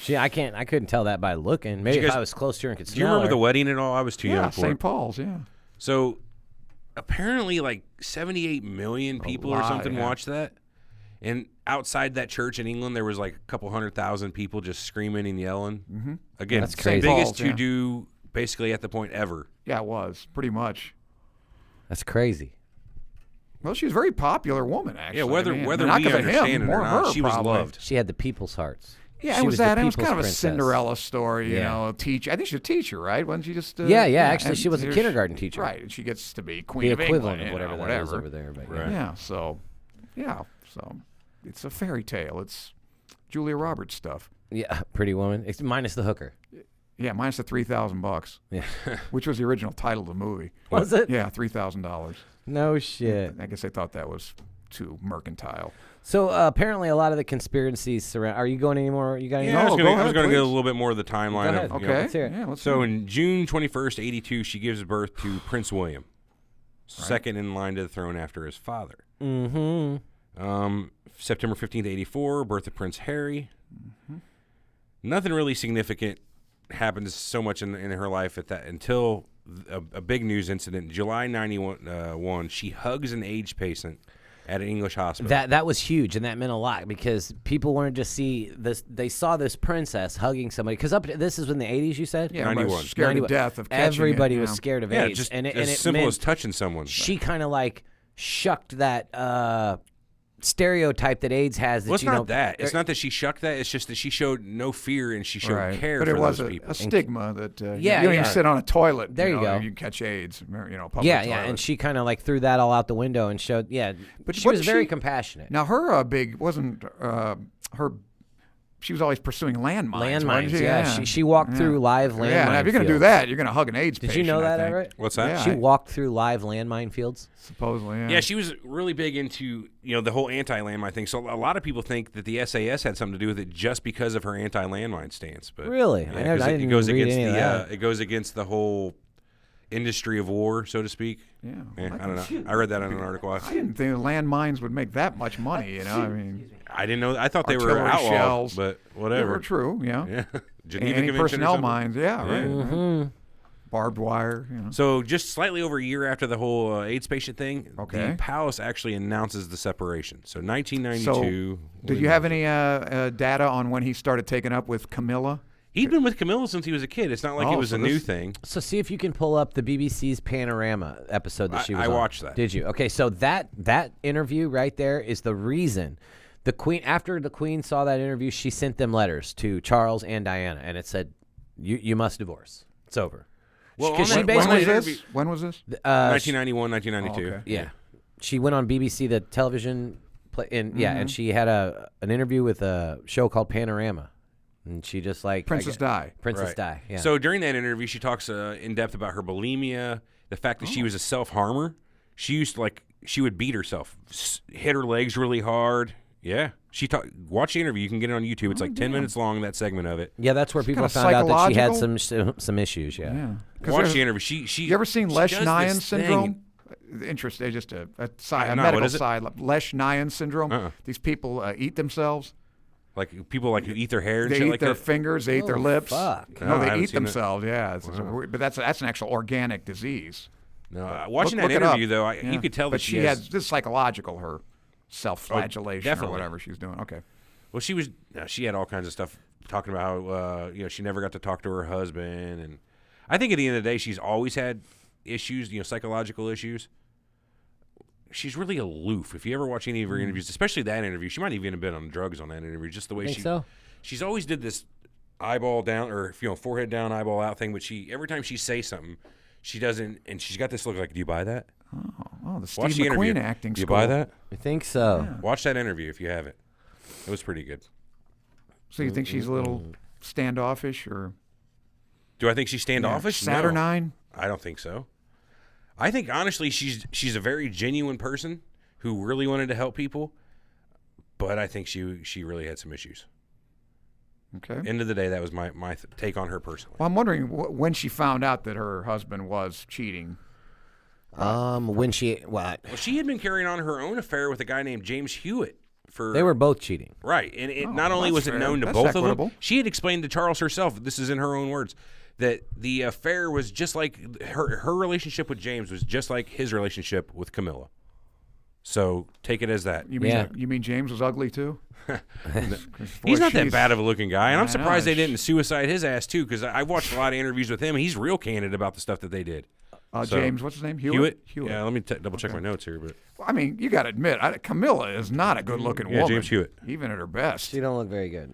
I couldn't tell that by looking. Maybe if I was close to her and could Do you smell remember her. the wedding and all? I was too young for St. it. Paul's, yeah. So apparently like 78 million people or lot, something yeah. watched that. And outside that church in England, there was like a couple 100,000 people just screaming and yelling. Mm-hmm. Again, That's crazy. biggest Balls, yeah. to-do basically at the point ever. Yeah, it was, pretty much. That's crazy. Well, she was a very popular woman, actually. Yeah, whether I mean, we not 'cause of understand him, it more or not, her, she was probably. loved. She had the people's hearts. Yeah, She it was the that. It was people's kind of a princess. Cinderella story, you Yeah. know, a teacher. I think she's a teacher, right? Wasn't she just? Yeah, actually, and she was a there's- kindergarten teacher. Right, and she gets to be The Queen of equivalent England, of whatever that is over there. But Right. Yeah, so it's a fairy tale. It's Julia Roberts stuff. Yeah, Pretty Woman, minus the hooker. Yeah, minus the $3,000, Yeah. which was the original title of the movie. Was it? Yeah, $3,000. No shit. I guess they thought that was too mercantile. So apparently, a lot of the conspiracies surround. Are you going anymore? You got any? Yeah, I was go going ahead, to get a please. little bit more of the timeline. Go ahead. Of, Okay. Let's hear it. Yeah, let's So hear it. in June 21st, 82, she gives birth to Prince William, second in line to the throne after his father. Mm-hmm. September 15th, 84, birth of Prince Harry. Nothing really significant happens so much in her life at that until a big news incident. July 91, she hugs an AIDS patient at an English hospital. That was huge, and that meant a lot because people wanted to see this. They saw this princess hugging somebody because this is in the 80s. You said, Yeah, everybody 91. was scared 91. to death of catching Everybody it, was yeah. scared of yeah, AIDS, just and as it simple meant as touching someone. she kind of like shucked that stereotype that AIDS has. That, Well, it's you know, not that. It's not that she shucked that. It's just that she showed no fear and she showed Right. care But for it was those people. a stigma that Yeah, you don't yeah. even sit on a toilet. There you go. You catch AIDS. You know, public Yeah, toilet. and she kind of like threw that all out the window and showed. Yeah, But she was wasn't very she- compassionate. Now her big wasn't her. She was always pursuing landmines. wasn't Landmines, she? yeah. She walked through live landmine Yeah, now if you're going to do fields. that, you're going to hug an AIDS Did patient. you know I that, think. Everett? What's that? Yeah. She walked through live landmine fields. Supposedly, yeah. Yeah, she was really big into the whole anti-landmine thing. So a lot of people think that the SAS had something to do with it just because of her anti-landmine stance. But Really? yeah, I 'cause didn't it goes read against any of that. it goes against the whole industry of war, so to speak. Yeah. Yeah, Well, I don't know. I read that in an article. I didn't think landmines would make that much money. You know, I mean, I didn't know. I thought they were Artillery outlawed, shells. but they whatever. were true. Yeah. Yeah, Geneva Any Convention or personnel something? mines. Yeah. Right. Mm-hmm. Barbed wire. You know. So just slightly over a year after the whole AIDS patient thing, Okay. the palace actually announces the separation. So 1992. Did you have any data on when he started taking up with Camilla? He'd been with Camilla since he was a kid. It's not like it Oh, was so a new this- thing. So see if you can pull up the BBC's Panorama episode that she was I on. watched that. Did you? Okay, so that interview right there is the reason. The Queen, after the Queen saw that interview, she sent them letters to Charles and Diana, and it said, "You must divorce. It's over." Well, Because on she that- When basically was this? When was this? 1991, 1992. Oh, okay. Yeah, she went on BBC, the television, and Mm-hmm. and she had an interview with a show called Panorama, and she just like Princess Di. Princess Right. Di. Yeah. So during that interview, she talks in depth about her bulimia, the fact that she was a self-harmer. She used to, she would beat herself, hit her legs really hard. Yeah. Watch the interview. You can get it on YouTube. It's 10 minutes long, that segment of it. yeah, that's where people kinda found out that she had psychological? some issues. Yeah. Yeah. 'Cause Watch there's- the interview. She You ever seen she does Lesh-Nyhan this thing. syndrome? Interesting. Just a side, a No, what medical is it? side. Lesh-Nyhan syndrome. Uh-uh. These people eat themselves. Like people who eat their hair and They shit eat like their that. fingers. They eat their Oh, lips. fuck. No, No, I they haven't eat seen it. themselves. Yeah, but that's an actual organic disease. No, watching Look that it up. interview though, Yeah. you could tell but that she has. had this psychological, her self-flagellation or definitely. whatever she's doing. Okay. Well, she had all kinds of stuff talking about how she never got to talk to her husband, and I think at the end of the day, she's always had issues, psychological issues. She's really aloof. If you ever watch any of her interviews, especially that interview, she might even have been on drugs on that interview. Just the way Think so? she's always did this eyeball down or forehead down, eyeball out thing. But every time she says something, she doesn't, and she's got this look like, do you buy that? Oh, the Watch Steve the McQueen interview. acting Do you school. buy that? I think so. Watch that interview if you haven't. It was pretty good. So you think she's a little standoffish or Do I think she's standoffish? No. Saturnine? I don't think so. I think honestly she's a very genuine person who really wanted to help people, but I think she really had some issues. Okay. End of the day, that was my take on her personally. Well, I'm wondering when she found out that her husband was cheating. When she what? Well, she had been carrying on her own affair with a guy named James Hewitt. They were both cheating. Right, and not only that's was it fair. known to That's both equitable. of them, she had explained to Charles herself, this is in her own words, that the affair was just like her relationship with James was just like his relationship with Camilla. So take it as that. You mean Yeah. you mean James was ugly too? He's not that she's- bad of a looking guy, and I'm I know, surprised they it's- didn't suicide his ass too, because I watched a lot of interviews with him. He's real candid about the stuff that they did. James, what's his name? Hewitt. Yeah, let me double check my notes here. But well, I mean, you got to admit, Camilla is not a good-looking woman. James Hewitt, even at her best. She don't look very good.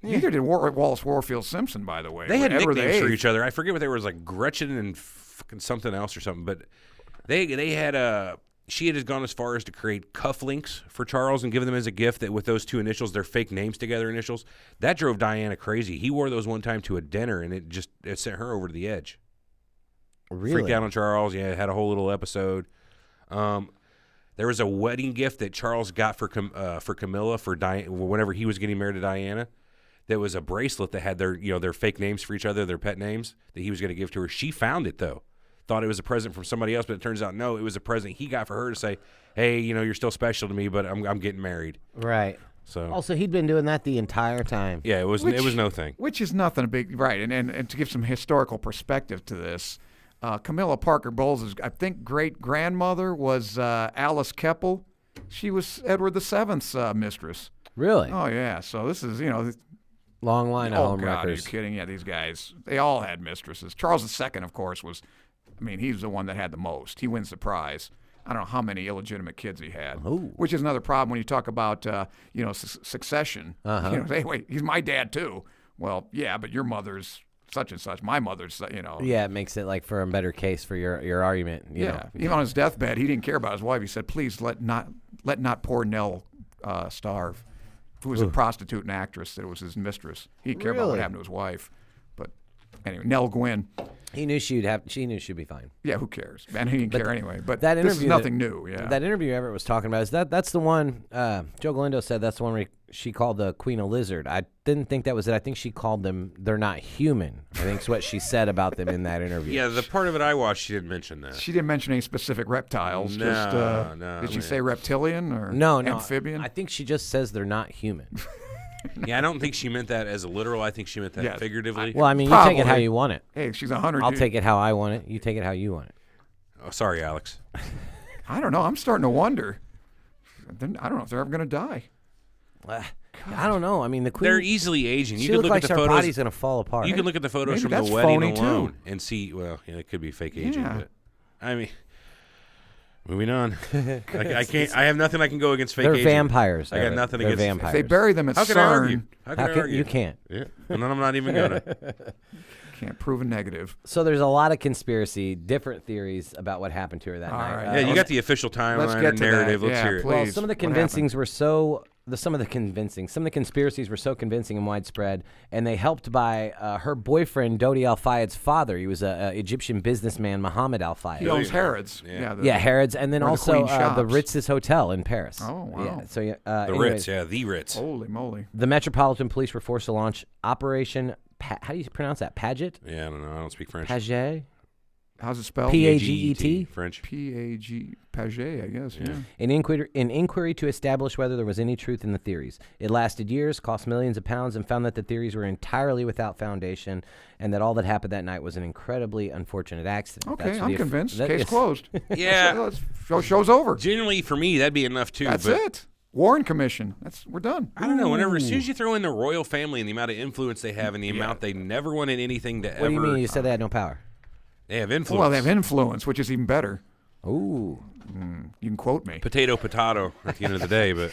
Neither did Wallace Warfield Simpson, by the way. They had nicknames for each other. I forget what they were. It was like Gretchen and fucking something else or something. But they had she had gone as far as to create cufflinks for Charles and give them as a gift that with those two initials, their fake names together initials. That drove Diana crazy. He wore those one time to a dinner, and it sent her over to the edge. Really? Freaked out on Charles. Yeah, had a whole little episode. There was a wedding gift that Charles got for Camilla for whenever he was getting married to Diana. That was a bracelet that had their fake names for each other, their pet names that he was going to give to her. She found it though. Thought it was a present from somebody else, but it turns out no, it was a present he got for her to say, "Hey, you're still special to me, but I'm getting married." Right. So also he'd been doing that the entire time. Yeah, it was no thing. Which is nothing big, right? And to give some historical perspective to this, Camilla Parker Bowles' I think great grandmother was Alice Keppel. She was Edward VII's mistress. Really? Oh yeah. So this is long line of home God, records. Are you kidding? Yeah, these guys, they all had mistresses. Charles II, of course, he's the one that had the most. He wins the prize. I don't know how many illegitimate kids he had, which is another problem when you talk about, succession. Hey, wait, he's my dad too. Well, yeah, but your mother's such and such. My mother's, Yeah, it makes it like for a better case for your argument. You know. Even on his deathbed, he didn't care about his wife. He said, please let not poor Nell starve. Who was a prostitute and actress that was his mistress. He cared about what happened to his wife. But anyway, Nell Gwynn. She knew she'd be fine. Yeah, who cares? And he didn't care anyway. But that this is nothing new. Yeah. That interview Everett was talking about that's the one. Joe Galindo said that's the one where she called the Queen a lizard. I didn't think that was it. I think she called them they're not human. I think it's what she said about them in that interview. Yeah, the part of it I watched, she didn't mention that. She didn't mention any specific reptiles. No. Did she say reptilian or no amphibian? I think she just says they're not human. Yeah, I don't think she meant that as a literal. I think she meant that figuratively. Well, I mean, Probably. you take it how you want it. Hey, she's 100. I'll take it how I want it. You take it how you want it. Oh, sorry, Alex. I don't know. I'm starting to wonder. I don't know if they're ever going to die. I don't know. I mean, the Queen. They're easily aging. You she can looks look like at the her photos. body's going to fall apart. You can look at the photos Maybe from the that's wedding phony, alone too. and see. Well, it could be fake aging. Yeah. But I mean, moving on. I can't. I have nothing I can go against fake They're aging. vampires. I got nothing They're against vampires. If they bury them at How can I CERN, argue? How can I argue? You can't. Yeah. And then I'm not even gonna. can't prove a negative. So there's a lot of conspiracy, different theories about what happened to her that All night. right. Yeah, you got the official timeline get and to narrative. that. Let's Yeah, hear it. please. Well, some of the What happened? convincings were some of the conspiracies were so convincing and widespread, and they helped by her boyfriend Dodi Al Fayed's father. He was an Egyptian businessman, Mohamed Al Fayed. He owns Harrods. Yeah. Harrods, and then where the also Queen the shops. Ritz's Hotel in Paris. Oh, wow. Yeah, so The anyways, Ritz, the Ritz. Holy moly. the Metropolitan Police were forced to launch Operation. How do you pronounce that? Paget? Yeah, I don't know. I don't speak French. Paget? How's it spelled? P-A-G-E-T? French. P-A-G, Paget, I guess, yeah. An inquiry to establish whether there was any truth in the theories. It lasted years, cost millions of pounds, and found that the theories were entirely without foundation, and that all that happened that night was an incredibly unfortunate accident. Okay, I'm convinced. Case yes. closed. Yeah. Show's over. Generally, for me, that'd be enough too. That's but it. Warren Commission. We're done. I don't know. As soon as you throw in the royal family and the amount of influence they have and the amount they never wanted anything to ever. What do you mean? You said they had no power. They have influence. Well, they have influence, which is even better. Ooh. You can quote me. Potato at the end of the day. But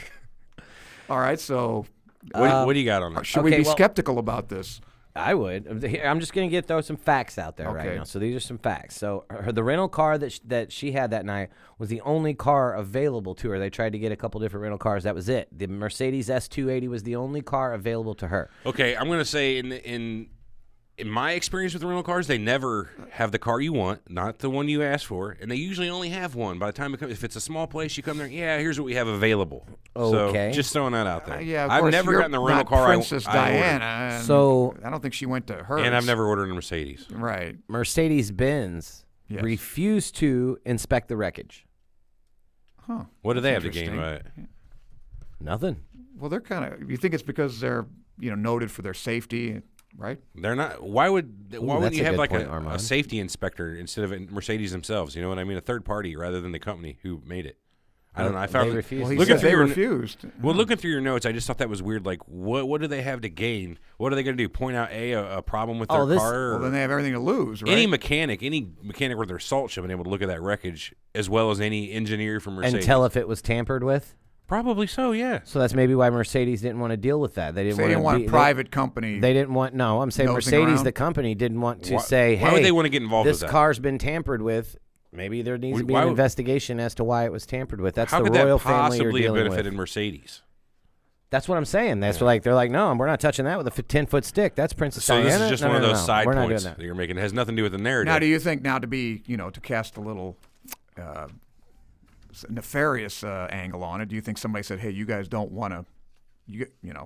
All right, so what do you got on that? should we be well- skeptical about this? I would. I'm just going to throw some facts out there right Okay. now. So these are some facts. So the rental car that she had that night was the only car available to her. They tried to get a couple different rental cars. That was it. The Mercedes S280 was the only car available to her. Okay, I'm going to say in my experience with rental cars, they never have the car you want, not the one you asked for, and they usually only have one. By the time it comes, if it's a small place, you come there, here's what we have available. Okay. So just throwing that out there. Yeah, of I've course, never you're gotten the rental not car Princess I ordered. Diana. And So- I don't think she went to hers. And I've never ordered a Mercedes. Right. Mercedes-Benz Yes. refused to inspect the wreckage. Huh. What do they have That's to gain by it? Nothing. Well, they're kind of. You think it's because they're noted for their safety, right? They're not. Why wouldn't that's you a have good like point, a Armand. safety inspector instead of Mercedes themselves? You know what I mean? A third party rather than the company who made it. I don't know. I found they refused. Well, he looking said through they your- refused. Well, looking through your notes, I just thought that was weird. Like, what do they have to gain? What are they going to do? Point out a problem with their car? Well, then they have everything to lose, right? Any mechanic with their salt should have been able to look at that wreckage as well as any engineer from Mercedes. And tell if it was tampered with? Probably so, yeah. So that's maybe why Mercedes didn't want to deal with that. They didn't want a private company. They didn't want. No, I'm saying nosing Mercedes, around? the company, didn't want to say, "Hey, why would they want to get involved with this that? car's been tampered with." Maybe there needs to be Why an would- investigation as to why it was tampered with. That's How the could royal that family you're possibly have dealing benefited with. Mercedes? That's what I'm saying. That's like they're like, no, we're not touching that with a 10-foot stick. That's Princess So Diana. this is just No, one no, of no, those no. side We're not points doing that you're making. It has nothing to do with the narrative. Now, do you think to cast a little nefarious angle on it? Do you think somebody said, "Hey, you guys don't want to"?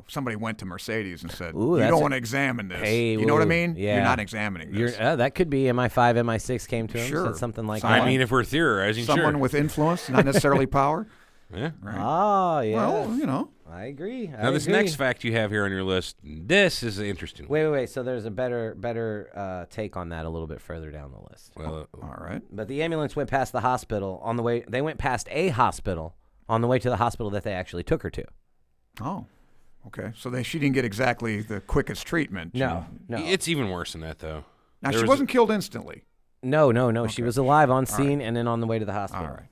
Somebody went to Mercedes and said, Ooh, "You that's don't want to examine this." Hey, you know what I whoa, mean? yeah. You're not examining this. That could be MI5, MI6 came to him, Sure. said something like Someone- that. I mean, if we're theorizing, Someone sure. with influence, not necessarily power. Yeah. Right. Oh, yeah. Well, I agree. Now, this next fact you have here on your list, this is interesting. Wait. So there's a better take on that a little bit further down the list. Well, all right. But the ambulance went past the hospital on the way. They went past a hospital on the way to the hospital that they actually took her to. Oh, okay. So she didn't get exactly the quickest treatment. No. it's even worse than that, though. Now, There she was- wasn't killed instantly. No. She Okay. was alive on scene and then on the way to the hospital. All right.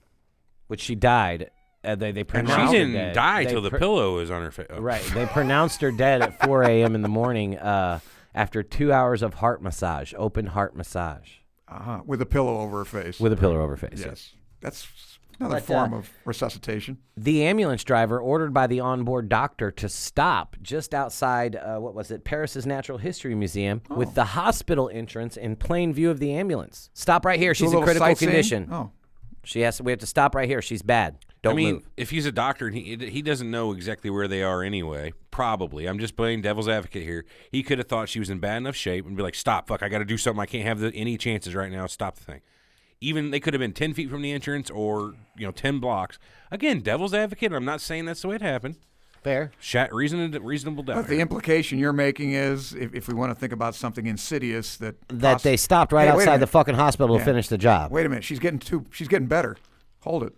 Which she died. They She pronounced her didn't dead. die They till the pillow was on her face. Right. They pronounced her dead at 4 a.m. in the morning after 2 hours of heart massage, open heart massage. With a pillow over her face. With a pillow over her face. Yes. That's another But, form of resuscitation. The ambulance driver ordered by the onboard doctor to stop just outside, Paris's Natural History Museum with the hospital entrance in plain view of the ambulance. Stop right here. Do a She's in little critical sightseeing? condition. Oh. We have to stop right here. She's bad. Don't move. If he's a doctor and he doesn't know exactly where they are anyway, probably. I'm just playing devil's advocate here. He could have thought she was in bad enough shape and be like, stop, fuck, I got to do something. I can't have any chances right now. Stop the thing. Even they could have been 10 feet from the entrance or 10 blocks. Again, devil's advocate. I'm not saying that's the way it happened. Fair. Reasonable doubt. But the implication you're making is, if we want to think about something insidious, that They stopped right Hey, wait a outside the minute. fucking hospital to finish the job. Wait a minute, she's getting better. Hold it.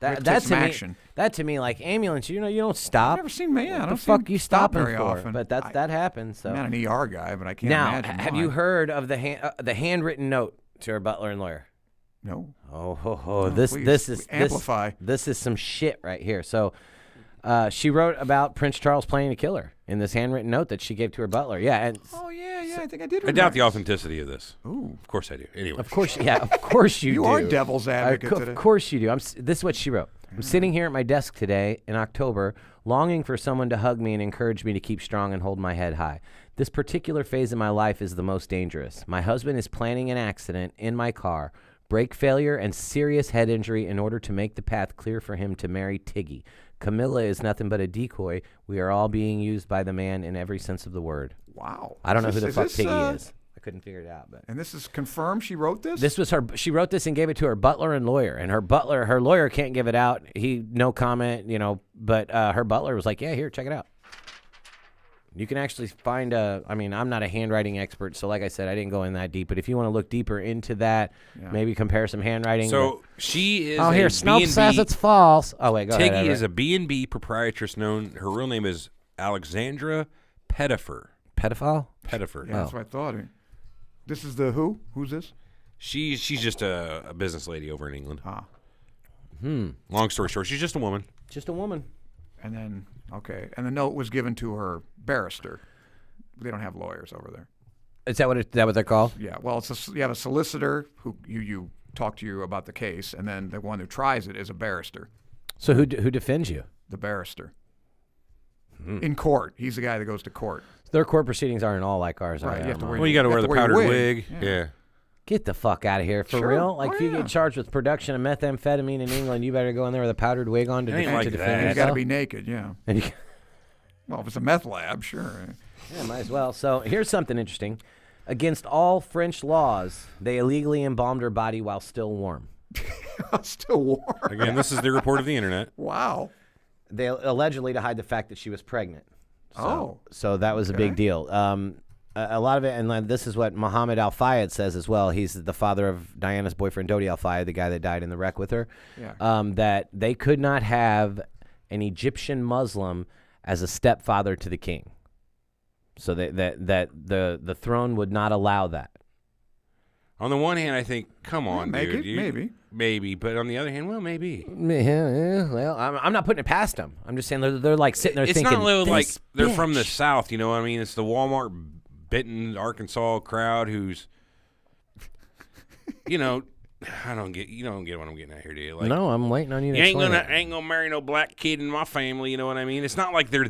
We have to take some action. That to me, like ambulance, you don't stop. I've never seen me. I What don't the fuck see you stop stopping very for? often. But that happens. So I'm not an ER guy, but I can't now, imagine. have why. you heard of the handwritten note to her butler and lawyer? No. This please, is amplify. This is some shit right here. So, she wrote about Prince Charles planning to kill her in this handwritten note that she gave to her butler. Yeah, and Oh yeah, I think I did. I doubt the authenticity of this. Ooh. Of course I do. Anyway. of course you You do. are devil's advocate today. Of course you do. This is what she wrote. I'm sitting here at my desk today in October, longing for someone to hug me and encourage me to keep strong and hold my head high. This particular phase of my life is the most dangerous. My husband is planning an accident in my car, brake failure, and serious head injury in order to make the path clear for him to marry Tiggy. Camilla is nothing but a decoy. We are all being used by the man in every sense of the word. Wow. I don't know who the Is fuck this, Tiggy is. I couldn't figure it out. But And this is confirmed. She wrote this. this was her. She wrote this and gave it to her butler and lawyer. And her lawyer can't give it out. No comment. But her butler was like, "Yeah, here, check it out." You can actually find I'm not a handwriting expert, so like I said, I didn't go in that deep. But if you want to look deeper into that, maybe compare some handwriting. So she is here, a Snopes B&B. says it's false. Oh wait, go ahead. Tiggy is Everett. a B&B proprietress known. Her real name is Alexandra Pettifer. pedophile. Pettifer. Yeah, that's what I thought. This is the who? Who's this? She's just a business lady over in England. Ah. Long story short, she's just a woman. Just a woman. And then and the note was given to her barrister. They don't have lawyers over there. Is that what they're called? Yeah. Well, you have a solicitor who you talk to you about the case, and then the one who tries it is a barrister. So who defends you? The barrister. In court. He's the guy that goes to court. Their court proceedings aren't all like ours. Right, Are you they? have to wear- Well, you got to You wear have the to wear your powdered wig. wig. Yeah. Yeah. Get the fuck out of here. For Sure. real? Like, Oh, if you yeah. get charged with production of methamphetamine in England, you better go in there with a powdered wig on to It ain't defend, like to defend that. You yourself. got to be naked, yeah. And you- Well, if it's a meth lab, sure. yeah, might as well. So here's something interesting. Against all French laws, they illegally embalmed her body while still warm. Still warm. Again, this is the report of the internet. Wow. They allegedly to hide the fact that she was pregnant. Oh. So that was a big deal. a lot of it, and this is what Mohamed Al Fayed says as well. He's the father of Diana's boyfriend, Dodi Al Fayed, the guy that died in the wreck with her. Yeah. That they could not have an Egyptian Muslim as a stepfather to the king. So that the throne would not allow that. On the one hand, I think, come on, dude. Maybe. But on the other hand, well, maybe. Yeah, well, I'm not putting it past them. I'm just saying they're like sitting there thinking, it's not like they're bitch. from the South, you know what I mean? It's the Walmart Benton, Arkansas crowd who's, I don't get what I'm getting at here, do you? Like, no, I'm waiting on you to ain't explain gonna marry no black kid in my family, you know what I mean? It's not like they're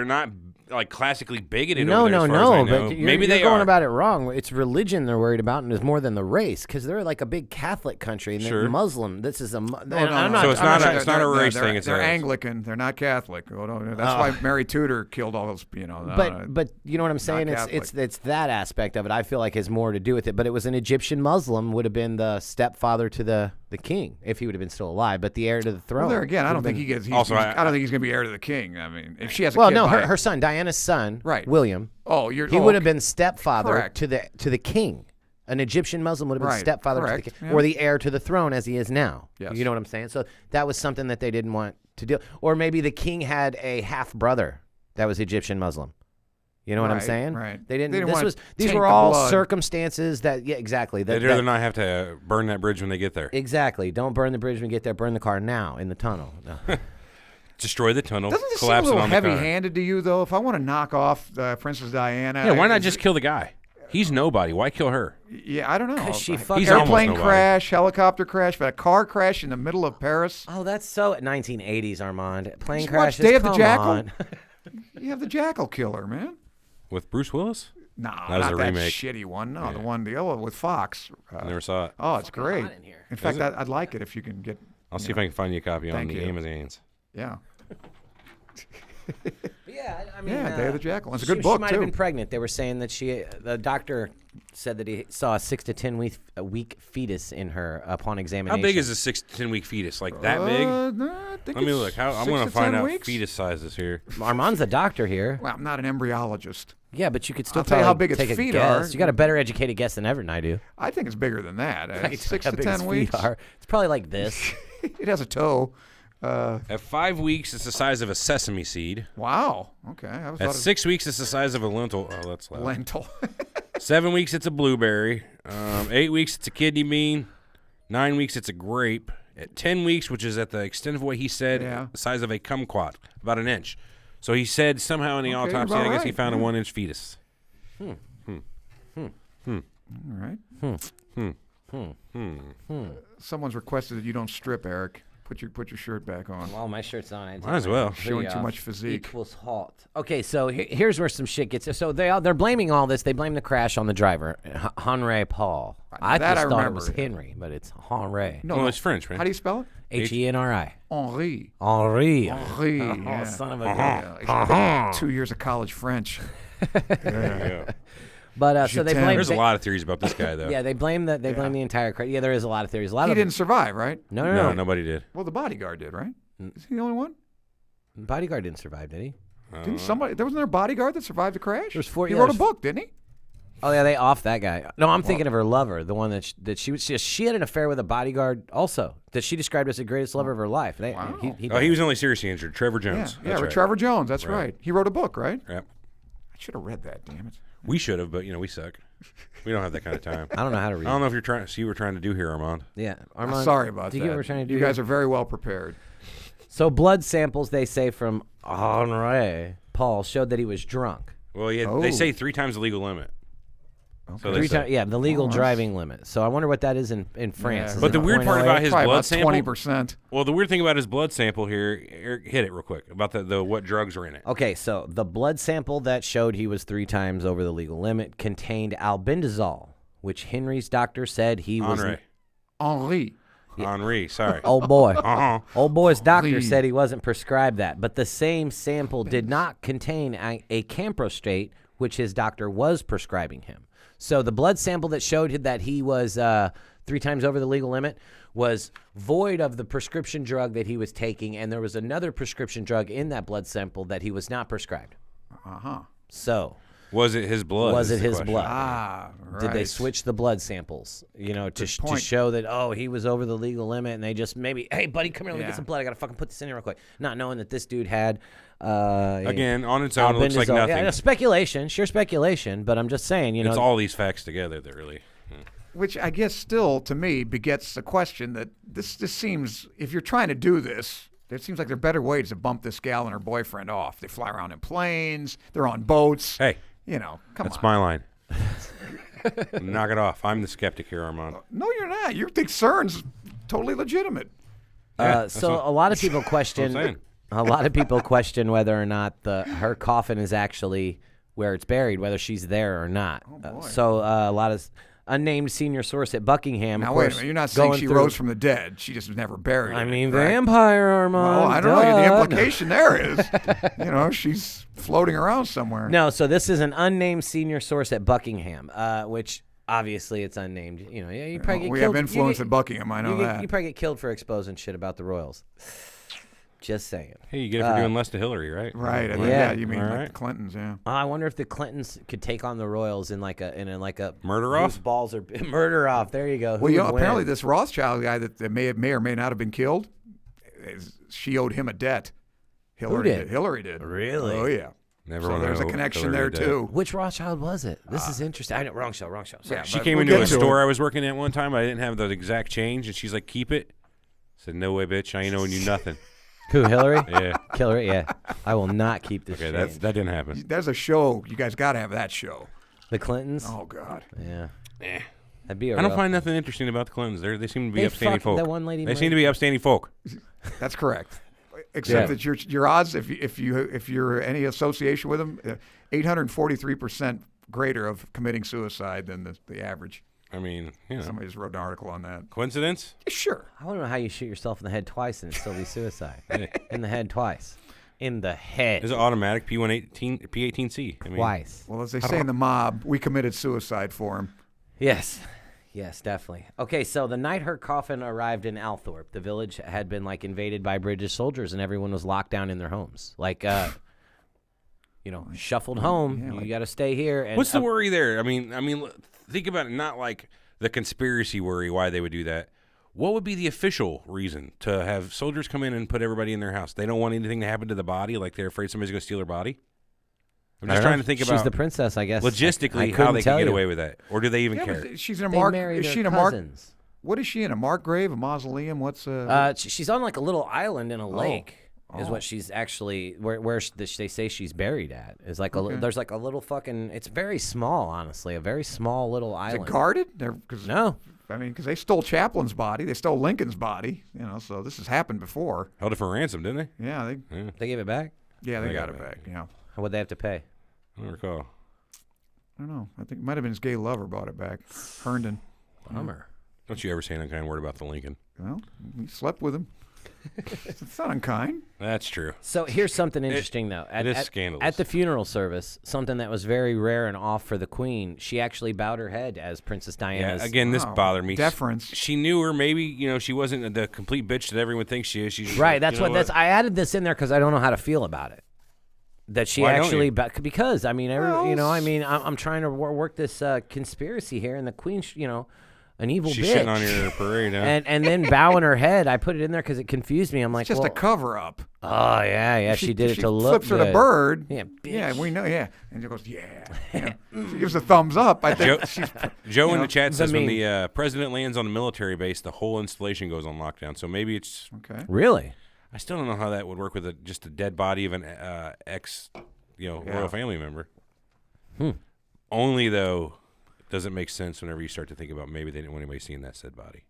not like classically bigoted. No, over there, as far as I know. but maybe you're they going are. about it wrong. It's religion they're worried about, and it's more than the race, because they're like a big Catholic country, and they're Muslim. This is a. So it's not a race thing. They're Anglican. They're not Catholic. That's why Mary Tudor killed all those. But you know what I'm saying? It's that aspect of it. I feel like has more to do with it. But it was an Egyptian Muslim would have been the stepfather to the king if he would have been still alive, but the heir to the throne. Well, there again, I don't think he gets. I don't think he's going to be heir to the king. I mean, if she has a kid. Well, no, her son, Diana's son, right, William. He would have been stepfather to the king. An Egyptian Muslim would have been stepfather to the king, or the heir to the throne as he is now. Yes. You know what I'm saying? So that was something that they didn't want to do. Or maybe the king had a half brother that was Egyptian Muslim. You know what I'm saying? Right. They didn't. These These were all circumstances that. Yeah, exactly. They'd rather not have to burn that bridge when they get there. Exactly. Don't burn the bridge when you get there. Burn the car now in the tunnel. No. Destroy the tunnel. Doesn't this collapse seem a it little on the car. heavy-handed to you, though? If I want to knock off Princess Diana, Yeah, why not just kill the guy? He's nobody. Why kill her? Yeah, I don't know. He's airplane crash, helicopter crash, but a car crash in the middle of Paris. Oh, that's so 1980s, Armand. Plane Just crashes. watch Day of the come Jackal. on. You have the Jackal Killer, man. With Bruce Willis? No, that was not a that remake. Shitty one. No, the one with Fox. I never saw it. Oh, it's great. hot in here. In fact, I'd like it if you can get. I'll see if I can find you a copy on Thank the you. Amazons. Yeah. Yeah, I mean, Day of the Jackal. It's a good book She might too. have been pregnant. They were saying that the doctor said that he saw a 6 to 10 week fetus in her upon examination. How big is a 6 to 10 week fetus? Like that big? No, I think Let me it's look. I'm 6 going to to find 10 out weeks. fetus sizes here. Armand's a doctor here. Well, I'm not an embryologist. Yeah, but you could still I'll tell you how probably big its take a feet guess. are. You got a better educated guess than ever than I do. I think it's bigger than that. Right, 6 how to big 10 his feet weeks. are. It's probably like this. It has a toe. At 5 weeks, it's the size of a sesame seed. Wow. Okay. At 6 weeks, it's the size of a lentil. Oh, that's loud. Lentil. 7 weeks, it's a blueberry. 8 weeks, it's a kidney bean. 9 weeks, it's a grape. At 10 weeks, which is at the extent of what he said, the size of a kumquat, about an inch. So he said somehow in the autopsy, I guess he found a 1 inch fetus. All right. Someone's requested that you don't strip, Eric. Put your shirt back on. Well, my shirt's on. Might as well. Showing too much physique. Equals halt. Okay, so here's where some shit gets. So they're blaming all this. They blame the crash on the driver, Henri Paul. I just thought it was Henry, but it's Henri. No, it's French, man. How do you spell it? Henri. Henri. Henri. Henri. Oh, Yeah. son of a gun. 2 years of college French. Yeah. But so they blame. There's a lot of theories about this guy, though. Yeah, they blame the the entire crash. Yeah, there is a lot of theories. He didn't survive, right? No, nobody did. Well, the bodyguard did, right? Is he the only one? Bodyguard didn't survive, did he? Didn't somebody? There wasn't there a bodyguard that survived the crash. There's 4. He wrote a book, didn't he? Oh yeah, they offed that guy. No, I'm thinking of her lover, the one that she had an affair with a bodyguard also that she described as the greatest lover of her life. Wow. He was only seriously injured. Trevor Jones. Yeah, That's right. Trevor Jones. That's right. He wrote a book, right? Yep. I should have read that. Damn it. We should have, but we suck. We don't have that kind of time. I don't know how to read. I don't know if you're trying. See, what we're trying to do here, Armand. Yeah, Armand. Sorry about do you that. get what we're trying to do? You here? guys are very well prepared. So blood samples, they say, from Henri Paul showed that he was drunk. Well, yeah, they say 3 times the legal limit. Okay. So they say. Yeah, the legal driving limit. So I wonder what that is in France. Yeah, Is But it the weird part about his Probably blood about sample. 20%. Well, the weird thing about his blood sample here, Eric, hit it real quick about the what drugs were in it. Okay, so the blood sample that showed he was 3 times over the legal limit contained albendazole, which Henry's doctor said he was. Henri. Sorry. Old boy. Old boy's doctor Henri. said he wasn't prescribed that, but the same sample did not contain a camprostate, which his doctor was prescribing him. So the blood sample that showed that he was 3 times over the legal limit was void of the prescription drug that he was taking, and there was another prescription drug in that blood sample that he was not prescribed. Uh-huh. So Was it his blood? Was it his blood? Ah, right. Did they switch the blood samples, to show that, he was over the legal limit, and they just maybe, hey, buddy, come here, let me get some blood. I got to fucking put this in here real quick. Not knowing that this dude had, again, on its own, it looks like nothing. Yeah, speculation, sheer speculation, but I'm just saying, it's all these facts together that really... Which I guess still, to me, begets the question that this seems, if you're trying to do this, it seems like there are better ways to bump this gal and her boyfriend off. They fly around in planes. They're on boats. Hey. Come on. That's my line. Knock it off. I'm the skeptic here, Armand. No, you're not. You think CERN's totally legitimate. So a lot of people question. A lot of people question whether or not her coffin is actually where it's buried, whether she's there or not. Oh, boy. So a lot of unnamed senior source at Buckingham. Now wait a minute. You're not saying she rose from the dead. She just was never buried. I mean, vampire, Armand. Well, I don't know. The implication there is, she's floating around somewhere. No, so this is an unnamed senior source at Buckingham, which obviously it's unnamed. You probably get we killed. have influence at Buckingham. I know that. You probably get killed for exposing shit about the royals. Just saying. Hey, you get it for doing less to Hillary, right? Right. You mean like the Clintons, yeah. I wonder if the Clintons could take on the royals in like a murder off. Balls are murder off. There you go. Well, apparently this Rothschild guy that may or may not have been killed, she owed him a debt. Hillary did. Hillary did. Really? Oh yeah. So there's a connection there too. Which Rothschild was it? This is interesting. I know, wrong show. Sorry. Yeah, she came into a store I was working at one time. I didn't have the exact change, and she's like, "Keep it." I said, "No way, bitch. I ain't owing you nothing." Who, Hillary? Yeah. Kill her? Yeah. I will not keep this. Okay, that didn't happen. There's a show. You guys got to have that show. The Clintons? Oh, God. Yeah. Eh. That'd be I don't find nothing interesting about the Clintons. They seem to be upstanding folk. That one lady they seem to be upstanding folk. That's correct. Except that your odds, if you're any association with them, 843% greater of committing suicide than the average. I mean, Somebody just wrote an article on that. Coincidence? Sure. I want to know how you shoot yourself in the head twice and it still be suicide. In the head twice. In the head. Is it automatic P18C? Twice. Well, as they say in the mob, we committed suicide for him. Yes. Yes, definitely. Okay, so the night her coffin arrived in Althorpe, the village had been invaded by British soldiers and everyone was locked down in their homes. Shuffled home. You got to stay here. And what's the worry there? I mean, think about it. Not like the conspiracy worry why they would do that. What would be the official reason to have soldiers come in and put everybody in their house? They don't want anything to happen to the body, like they're afraid somebody's going to steal their body. I'm just trying to think about. She's the princess, I guess. Logistically, how they can get away with that, or do they even care? She's in a mark. Is she in a mark? What is she in? A mark grave? A mausoleum? What's she's on a little island in a lake. Is what she's actually where they say she's buried at. Is there's a little fucking. It's very small, honestly. A very small little island. Is it guarded? No. I mean, because they stole Chaplin's body, they stole Lincoln's body. So this has happened before. Held it for ransom, didn't they? Yeah, they gave it back. Yeah, they got it back. Yeah. What'd they have to pay? I don't recall. I don't know. I think it might have been his gay lover bought it back. Herndon. Bummer. Don't you ever say an unkind word about the Lincoln? Well, we slept with him. It's not unkind. That's true. So here's something interesting, though. It is scandalous. At the funeral service, something that was very rare and off for the Queen, she actually bowed her head as Princess Diana's. Yeah, again, this bothered me. Deference. She knew her. Maybe she wasn't the complete bitch that everyone thinks she is. She's right. That's what. I added this in there because I don't know how to feel about it. That she actually because I mean I'm trying to work this conspiracy here, and the Queen, an evil She's bitch. shitting on your parade, huh? and then bowing her head. I put it in there because it confused me. I'm like, it's just a cover up. Oh yeah. She did it to look good. Flips her the bird. Yeah, bitch. Yeah, we know. Yeah, and she goes, yeah. She gives a thumbs up. I think Joe in the chat says when the president lands on a military base, the whole installation goes on lockdown. So maybe it's okay. Really. I still don't know how that would work with just a dead body of an ex, royal family member. Only though, it doesn't make sense whenever you start to think about maybe they didn't want anybody seeing that said body.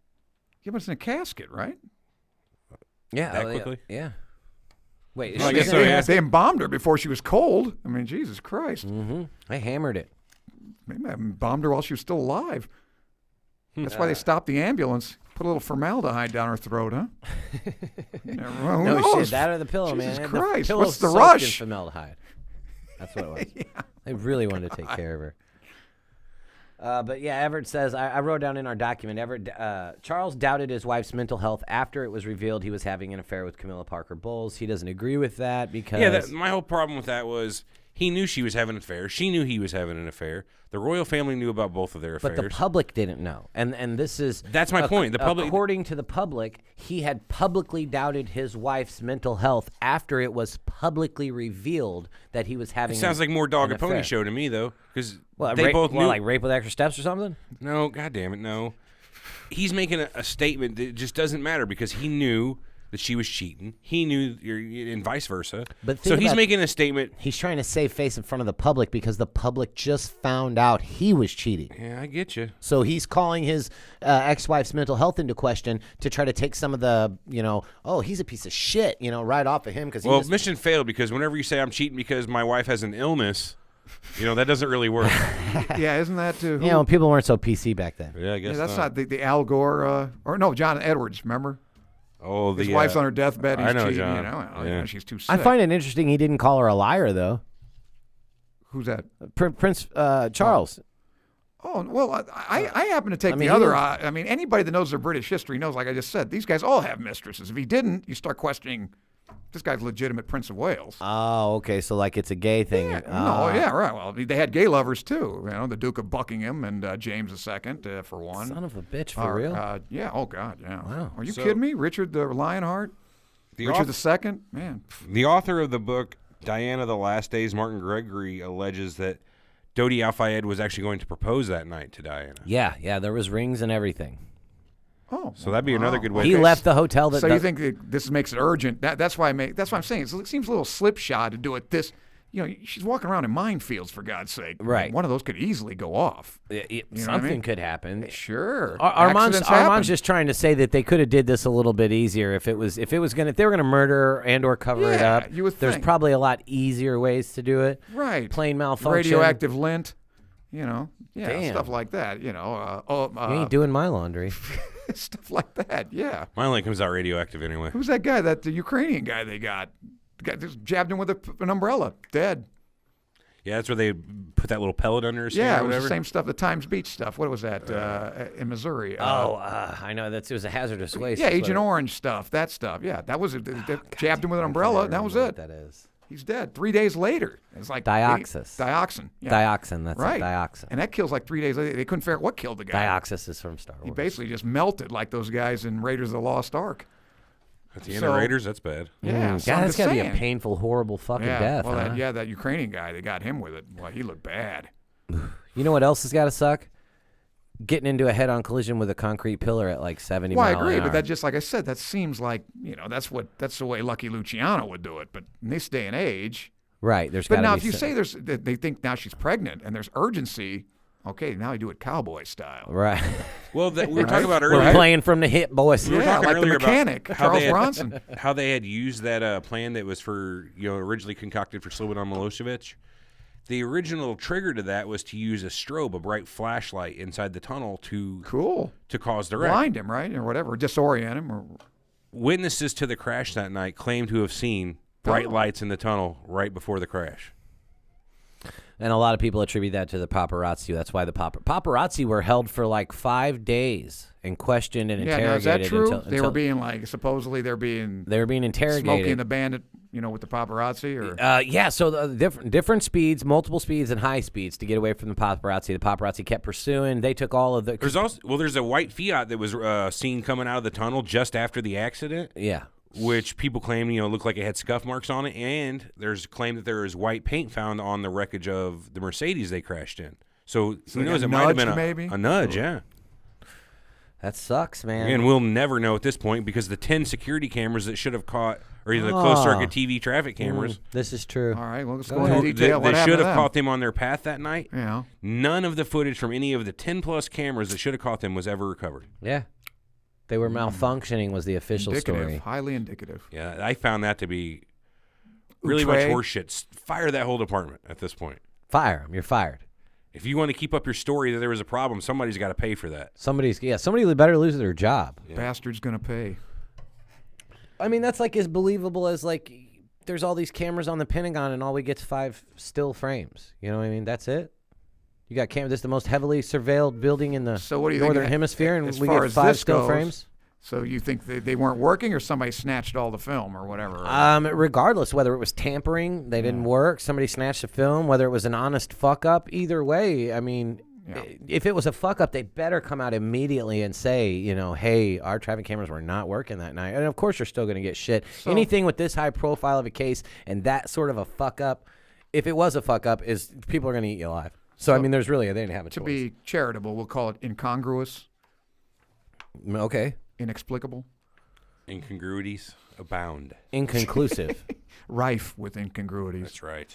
Yeah, but it's in a casket, right? Yeah, that quickly. Yeah. Wait, I guess so. Yeah. They embalmed her before she was cold. I mean, Jesus Christ. Mm-hmm. I hammered it. Maybe I embalmed her while she was still alive. That's why they stopped the ambulance. Put a little formaldehyde down her throat, huh? No shit, that or the pillow, Jesus man. Christ, the what's the soaked rush? in formaldehyde. That's what it was. Yeah. They really wanted to take care of her. But yeah, Everett says, I wrote down in our document, Charles doubted his wife's mental health after it was revealed he was having an affair with Camilla Parker Bowles. He doesn't agree with that because... Yeah, my whole problem with that was He knew she was having an affair. She knew he was having an affair. The royal family knew about both of their affairs. But the public didn't know. And this is... That's my point. The public... According to the public, he had publicly doubted his wife's mental health after it was publicly revealed that he was having sounds like more Dog and Pony affair. Show to me, though, because they both knew... like Rape with Extra Steps or something? No, God damn it, no. He's making a statement that just doesn't matter because he knew that she was cheating. He knew, and vice versa. So he's making a statement. He's trying to save face in front of the public because the public just found out he was cheating. Yeah, I get you. So he's calling his ex-wife's mental health into question to try to take some of the, oh, he's a piece of shit, right off of him. Well, mission failed because whenever you say I'm cheating because my wife has an illness, that doesn't really work. Yeah, isn't that too? Yeah, when people weren't so PC back then. Yeah, I guess that's not the Al Gore, or no, John Edwards, remember? Oh, his wife's on her deathbed. He's I know, cheating. John. She's too sick. I find it interesting he didn't call her a liar, though. Who's that? Prince Charles. Oh, well, I happen to take the other. Anybody that knows their British history knows, like I just said, these guys all have mistresses. If he didn't, you start questioning this guy's legitimate Prince of Wales. Oh, okay. So like it's a gay thing. Yeah, right. Well, they had gay lovers too. The Duke of Buckingham and James II, for one. Son of a bitch, for real? Yeah. Oh God. Yeah. Wow. Are you kidding me? Richard the Lionheart. Richard II. Man. The author of the book Diana: The Last Days, Martin Gregory, alleges that Dodi Fayed was actually going to propose that night to Diana. Yeah. There was rings and everything. Oh, so that'd be another good way. He left the hotel. So you think this makes it urgent? That's why I'm saying it seems a little slipshod to do it. She's walking around in minefields, for God's sake. Right. One of those could easily go off. Something could happen. Sure. Armand's just trying to say that they could have did this a little bit easier if they were gonna murder and or cover it up. You would think. There's probably a lot easier ways to do it. Right. Plain malfunction. Radioactive lint. Damn. Stuff like that. You ain't doing my laundry. Stuff like that. Yeah. Mine only comes out radioactive anyway. Who's that guy? The Ukrainian guy they got. The guy just jabbed him with an umbrella. Dead. Yeah, that's where they put that little pellet under his skin. Yeah, or it was whatever. the same stuff. The Times Beach stuff. What was that in Missouri? I know it was a hazardous waste. Yeah, Agent Orange stuff. That stuff. Yeah, that was it. They jabbed him with an umbrella. And that was it. That is. He's dead. 3 days later. It's like dioxin. Yeah. Dioxin. That's right. Dioxin. And that kills like 3 days later. They couldn't figure out what killed the guy. Dioxis is from Star Wars. He basically just melted like those guys in Raiders of the Lost Ark. At the end of Raiders, that's bad. Yeah, that's gotta be a painful, horrible fucking death. Well, huh? that Ukrainian guy, they got him with it. Well, he looked bad. You know what else has got to suck? Getting into a head-on collision with a concrete pillar at like 70 miles an hour. Well, I agree, but that just like I said, that seems like that's the way Lucky Luciano would do it. But in this day and age, right? But now, if you say they think now she's pregnant and there's urgency. Okay, now you do it cowboy style. Right. Well, we were talking about earlier. We're playing from the hip, boys. We were talking like the mechanic, Charles Bronson. How they had used that plan that was for, originally concocted for Slobodan Milosevic. The original trigger to that was to use a strobe, a bright flashlight inside the tunnel to cause the wreck. Blind him, right? Or whatever, disorient him. Or... Witnesses to the crash that night claim to have seen bright lights in the tunnel right before the crash. And a lot of people attribute that to the paparazzi. That's why the paparazzi were held for like 5 days and questioned and interrogated. Now, is that true? They were being supposedly they were being interrogated. Smoking the Bandit, with the paparazzi, or So the different speeds, multiple speeds, and high speeds to get away from the paparazzi. The paparazzi kept pursuing. They took all of the. There's a white Fiat that was seen coming out of the tunnel just after the accident. Yeah. Which people claim, looked like it had scuff marks on it, and there's a claim that there is white paint found on the wreckage of the Mercedes they crashed in. So who knows? It might have been a nudge, yeah. That sucks, man. And we'll never know at this point because the 10 security cameras that should have caught, or the closed-circuit TV traffic cameras. This is true. All right, well, let's go into detail. They should have caught them on their path that night. Yeah. None of the footage from any of the 10-plus cameras that should have caught them was ever recovered. Yeah. They were malfunctioning was the official story. Highly indicative. Yeah, I found that to be really much horseshit. Fire that whole department at this point. Fire them. You're fired. If you want to keep up your story that there was a problem, somebody's got to pay for that. Somebody better lose their job. Yeah. Bastard's going to pay. I mean, that's like as believable as like there's all these cameras on the Pentagon and all we get's 5 still frames. You know what I mean? That's it. You got cameras. This is the most heavily surveilled building in the northern hemisphere, and we get 5 still frames. So you think they weren't working, or somebody snatched all the film, or whatever? Regardless, whether it was tampering, they didn't work, somebody snatched the film, whether it was an honest fuck-up, either way, I mean, if it was a fuck-up, they better come out immediately and say, hey, our traffic cameras were not working that night. And, of course, you're still going to get shit. So, anything with this high profile of a case and that sort of a fuck-up, if it was a fuck-up, is people are going to eat you alive. So, I mean, they didn't have a choice. To be charitable, we'll call it incongruous. Okay. Inexplicable. Incongruities abound. Inconclusive. Rife with incongruities. That's right.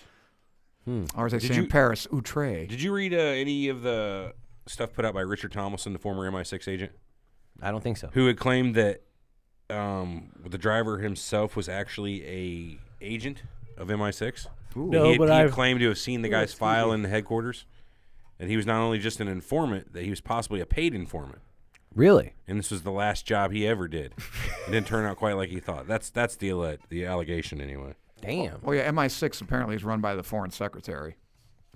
Or as they say in Paris, outré. Did you read any of the stuff put out by Richard Tomlinson, the former MI6 agent? I don't think so. Who had claimed that the driver himself was actually a agent of MI6? Ooh. No, he but claimed to have seen the guy's file in the headquarters, and he was not only just an informant, that he was possibly a paid informant. Really? And this was the last job he ever did. It didn't turn out quite like he thought. That's the allegation anyway. Damn. Oh, yeah, MI6 apparently is run by the foreign secretary.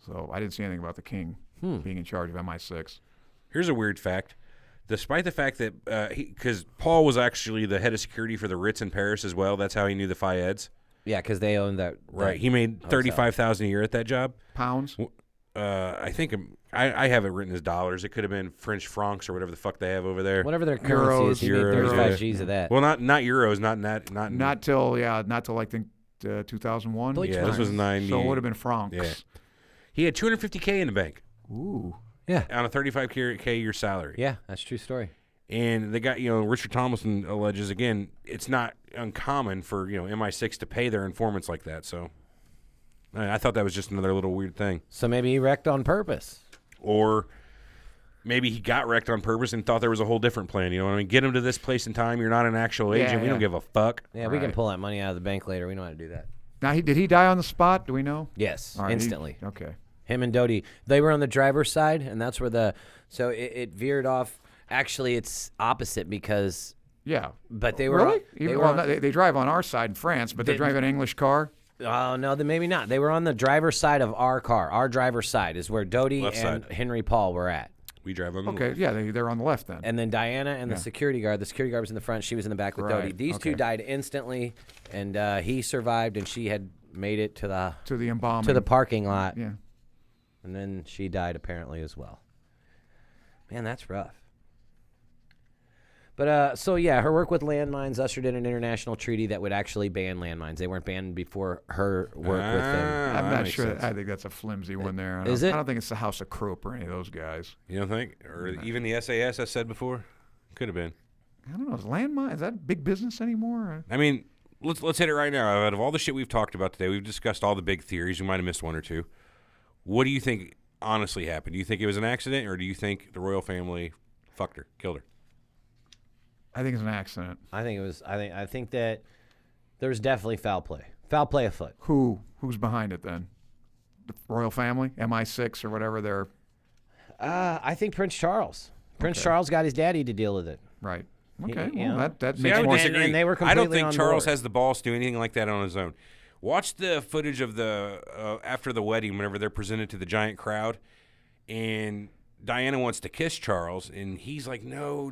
So I didn't see anything about the king being in charge of MI6. Here's a weird fact. Despite the fact that, because Paul was actually the head of security for the Ritz in Paris as well. That's how he knew the Fayeds. Yeah, because they owned that. Right. He made $35,000 a year at that job. Pounds? I think I have it written as dollars. It could have been French francs or whatever the fuck they have over there. Whatever their currency is, he made 35 G's of that. Well, not euros, not till I think 2001. Yeah, this was 90. So it would have been francs. Yeah. He had $250K in the bank. Ooh. Yeah. On a $35K year salary. Yeah, that's a true story. And the guy, Richard Tomlinson alleges, again, it's not uncommon for, MI6 to pay their informants like that. So I thought that was just another little weird thing. So maybe he wrecked on purpose. Or maybe he got wrecked on purpose and thought there was a whole different plan. Get him to this place in time. You're not an actual agent. We don't give a fuck. Yeah, we can pull that money out of the bank later. We know how to do that. Now, did he die on the spot? Do we know? Yes, right, instantly. Okay. Him and Dodi, they were on the driver's side, and that's where so it veered off. Actually, it's opposite because but they were really they drive on our side in France, but they drive an English car. Oh no, then maybe not. They were on the driver's side of our car. Our driver's side is where Dodi and Henry Paul were at. We drive on the left. Yeah, they're on the left then. And then Diana and the security guard was in the front. She was in the back with Dodi. These two died instantly, and he survived, and she had made it to the embalming, to the parking lot. Yeah. And then she died apparently as well. Man, that's rough. But her work with landmines ushered in an international treaty that would actually ban landmines. They weren't banned before her work with them. I'm not sure. I think that's a flimsy one there. Is it? I don't think it's the House of Krupp or any of those guys. You don't think? Or even the SAS I said before? Could have been. I don't know. Is that big business anymore? I mean, let's hit it right now. Out of all the shit we've talked about today, we've discussed all the big theories. We might have missed one or two. What do you think honestly happened? Do you think it was an accident, or do you think the royal family fucked her, killed her? I think it's an accident. I think it was. I think that there's definitely foul play. Foul play afoot. Who's behind it then? The royal family, MI6 or whatever they're. I think Prince Charles. Prince Charles got his daddy to deal with it. Right. Okay. That See, makes I would more disagree. And they were I don't completely think on Charles board. has the balls to do anything like that on his own. Watch the footage of the after the wedding, whenever they're presented to the giant crowd, and Diana wants to kiss Charles, and he's like, no,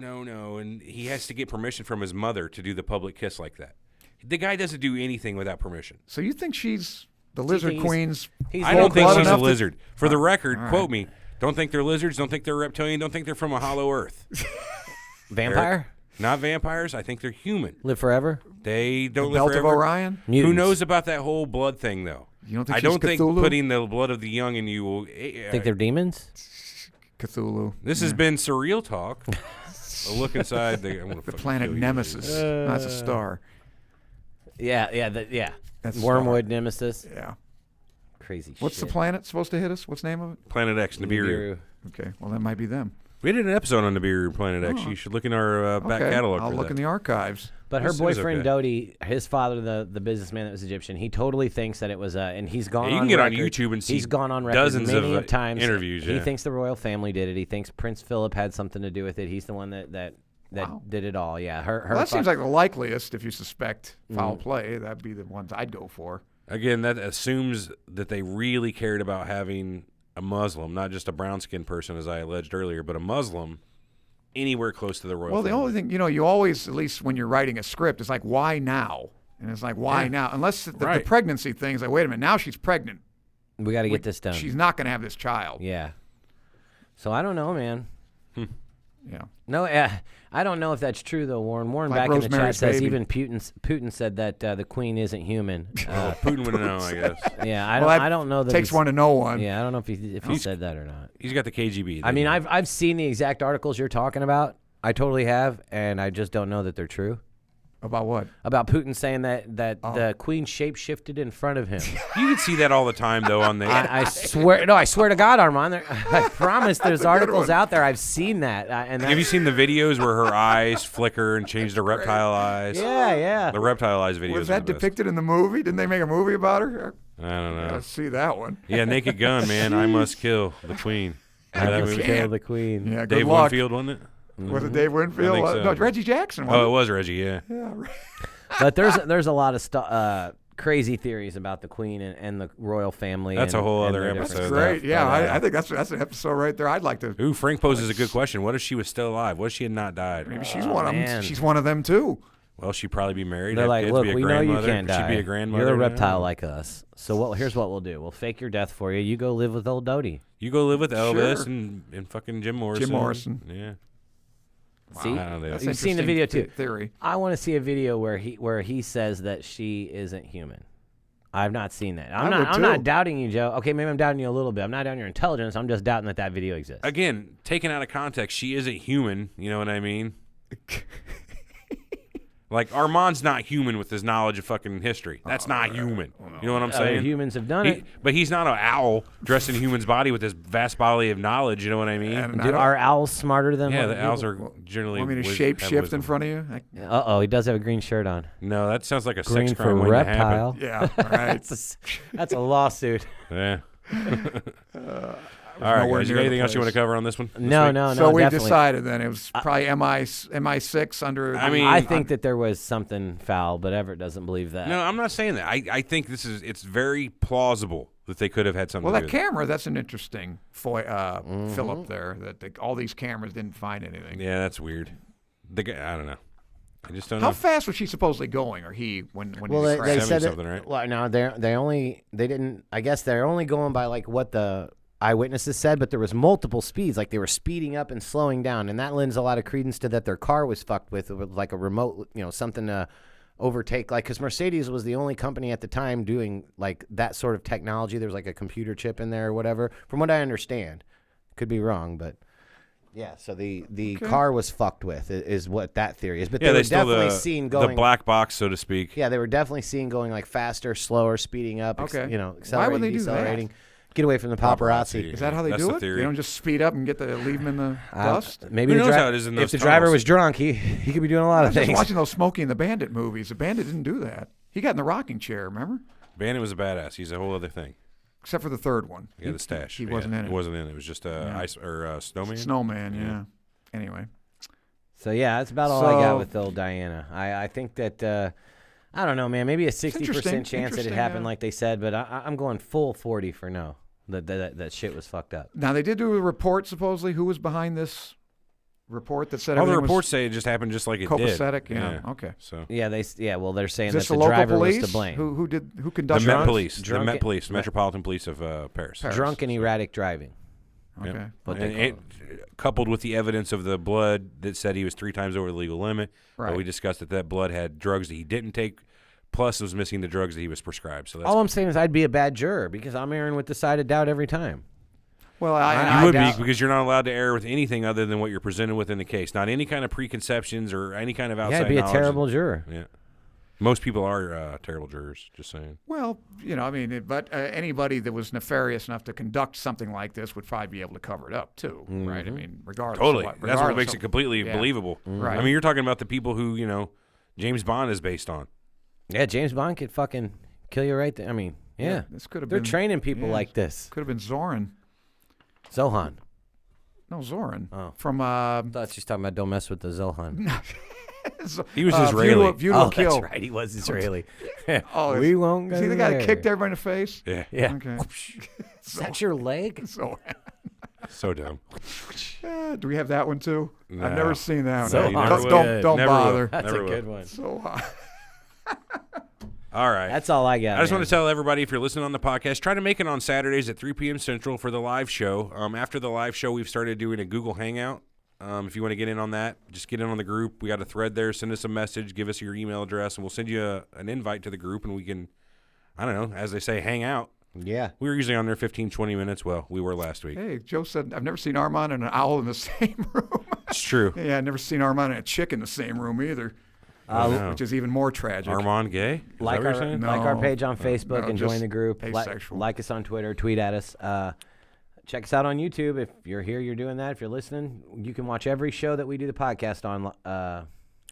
and he has to get permission from his mother to do the public kiss like that. The guy doesn't do anything without permission. So you think she's the lizard queen's? I don't think she's a lizard. For the record, quote me. Don't think they're lizards. Don't think they're reptilian. Don't think they're from a hollow earth. Vampire? Eric, not vampires. I think they're human. Live forever? They don't the live Belt forever. of Orion? Mutants. Who knows about that whole blood thing, though? You don't think I she's don't think Cthulhu? putting the blood of the young in you will. Think they're demons? Cthulhu. This has been Surreal Talk. A look inside the planet Nemesis. That's a star. Yeah. That's Wormwood Nemesis. Yeah. Crazy What's shit. the planet supposed to hit us? What's the name of it? Planet X, Nibiru. Okay. Well, that might be them. We did an episode on Nibiru Planet X. You should look in our back catalog. I'll for look that. in the archives. But her This is boyfriend okay. Dodi, his father, the businessman that was Egyptian, he totally thinks that it was and he's gone. Yeah, you on can get record, on YouTube and see he's gone on record dozens many of times. interviews. He Yeah. thinks the royal family did it. He thinks Prince Philip had something to do with it. He's the one that did it all. Yeah, Well, that seems like the likeliest. If you suspect foul play, that'd be the ones I'd go for. Again, that assumes that they really cared about having a Muslim, not just a brown-skinned person, as I alleged earlier, but a Muslim anywhere close to the royal. Well, the family. only thing, you always, at least when you're writing a script, it's like, why now? And it's like, why now? Unless the pregnancy thing is like, wait a minute, now she's pregnant. We got to get this done. She's not going to have this child. Yeah. So I don't know, man. Yeah. No, I don't know if that's true though, Warren. Warren Like back in the chat Rosemary's says Baby. even Putin said that the queen isn't human. Putin would know, I guess. Yeah, that I don't know that takes one to know one. Yeah, I don't know if he said that or not. He's got the KGB. I mean, I've seen the exact articles you're talking about. I totally have, and I just don't know that they're true. About what? About Putin saying that the queen shape-shifted in front of him. You can see that all the time, though, on the. I swear to God, Armand. I promise there's articles out there. I've seen that. Have you seen the videos where her eyes flicker and change to reptile eyes? Yeah. The reptile eyes videos. Was that depicted in the movie? Didn't they make a movie about her? I don't know. Let's see that one. Yeah, Naked Gun, man. I must kill the queen. I must kill the queen. Yeah, good Dave luck. Winfield, wasn't it? Was it Dave Winfield? I think so. No, Reggie Jackson. Oh, it was Reggie, yeah. But there's a lot of crazy theories about the queen and the royal family. That's a whole other their episode. different Great. stuff. Yeah, But, I think that's an episode right there. I'd like to. Ooh, Frank poses a good question. What if she was still alive? What if she had not died? Maybe she's one of them. man. She's one of them too. Well, she'd probably be married. They're have like, kids, look, be a we know you grandmother. can't die. She'd be a grandmother. You're a now. reptile like us. So here's what we'll do. We'll fake your death for you. You go live with old Dodi. You go live with Elvis Sure. and fucking Jim Morrison. Jim Morrison. Yeah. See, I don't know. That's you've seen the interesting video too. Theory. I want to see a video where he says that she isn't human. I've not seen that. I'm would not too. doubting you, Joe. Okay, maybe I'm doubting you a little bit. I'm not doubting your intelligence. I'm just doubting that video exists. Again, taken out of context, she isn't human. You know what I mean? Like, Armand's not human with his knowledge of fucking history. That's not human. You know what I'm saying? Humans have done it. But he's not an owl dressed in a human's body with this vast body of knowledge. You know what I mean? And Are owls smarter than? Yeah, what the owls are generally. Want me to have shape shift wisdom. in front of you? He does have a green shirt on. No, that sounds like a Green sex for crime waiting to happen. reptile. Yeah, right. That's a lawsuit. Yeah. All right, nowhere guys. You near got the anything else you want to place. cover on this one? No. So we definitely. decided then it was probably MI6 under. I mean, I think that there was something foul, but Everett doesn't believe that. No, I'm not saying that. I think it's very plausible that they could have had something well, to that do with it. camera, that's an interesting fill-up there, that all these cameras didn't find anything. Yeah, that's weird. The guy, I don't know. I just don't How know. fast was she supposedly going, or he, when Well, he they crashed? said something, right? Well, no, they didn't. I guess they're only going by like what the eyewitnesses said, but there was multiple speeds. Like they were speeding up and slowing down, and that lends a lot of credence to that their car was fucked with like a remote, something to overtake. Like because Mercedes was the only company at the time doing like that sort of technology. There was like a computer chip in there or whatever. From what I understand, could be wrong, but. Yeah, so the car was fucked with is what that theory is. But Yeah, they were they still definitely seen going the black box, so to speak. Yeah, they were definitely seen going like faster, slower, speeding up. Okay. Accelerating, Why would they do that? decelerating. Get away from the paparazzi. Is that how they That's do the it? theory. They don't just speed up and leave them in the dust? Maybe Who the knows dri- how it is in if those the driver tunnels? was drunk, he could be doing a lot I of was just things. watching those Smokey and the Bandit movies. The Bandit didn't do that. He got in the rocking chair, remember? Bandit was a badass. He's a whole other thing. Except for the third one. Yeah, the stash. He wasn't in it. He wasn't in it. It was just ice or snowman. Snowman, yeah. Anyway. So yeah, that's about all I got So- with old Diana. I think that I don't know, man. Maybe a 60% interesting. chance that it happened, like they said, but I'm going full 40 for no. That shit was fucked up. Now, they did do a report, supposedly. Who was behind this report that said All the everything reports say it just happened just like it did. copacetic? Yeah. Okay. So Yeah, well, they're saying Is that this the the local driver police? was to blame. Who the conducted Met this? Police, drunk- Metropolitan Police of Paris. Drunk and erratic driving. Okay. Yep. What And they it, coupled with the evidence of the blood that said he was 3 times over the legal limit. Right. But we discussed that blood had drugs that he didn't take, plus was missing the drugs that he was prescribed. So that's All I'm saying is I'd be a bad juror because I'm erring with the side of doubt every time. Well, you would doubt- be because you're not allowed to err with anything other than what you're presented with in the case. Not any kind of preconceptions or any kind of outside Yeah, I'd be a knowledge. terrible juror. Yeah. Most people are terrible jurors, just saying. Well, but anybody that was nefarious enough to conduct something like this would probably be able to cover it up, too, right? I mean, regardless. Totally. Of That's what regardless makes of- it completely yeah. believable. Right. I mean, you're talking about the people who, James Bond is based on. Yeah, James Bond could fucking kill you right there. I mean, yeah. This could have They're been. training people yeah, like this. Could have been Zoran. Zohan. No, Zoran. Oh. From. I thought she was talking about don't mess with the Zohan. He was Israeli. View to a Oh, Kill. that's right. He was Israeli. Oh, we won't go See the guy that there. kicked everybody in the face? Yeah. Yeah. Okay. Is that your leg? So, So dumb. Do we have that one too? No. I've never seen that So one. hot. Don't Never bother. will. That's Never a good will. one. So hot. All right. That's all I got. I just man. want to tell everybody, if you're listening on the podcast, try to make it on Saturdays at 3 p.m. Central for the live show. After the live show, we've started doing a Google Hangout. If you want to get in on that, just get in on the group. We got a thread there. Send us a message. Give us your email address, and we'll send you an invite to the group, and we can, I don't know, as they say, hang out. Yeah. We were usually on there 15, 20 minutes. Well, we were last week. Hey, Joe said, I've never seen Armand and an owl in the same room. It's true. Yeah, I've never seen Armand and a chick in the same room either, which is even more tragic. Armand gay? Is Like that what you're saying? No. like our page on Facebook No, and just join the group. asexual. Like us on Twitter. Tweet at us. Check us out on YouTube. If you're here, you're doing that. If you're listening, you can watch every show that we do the podcast on.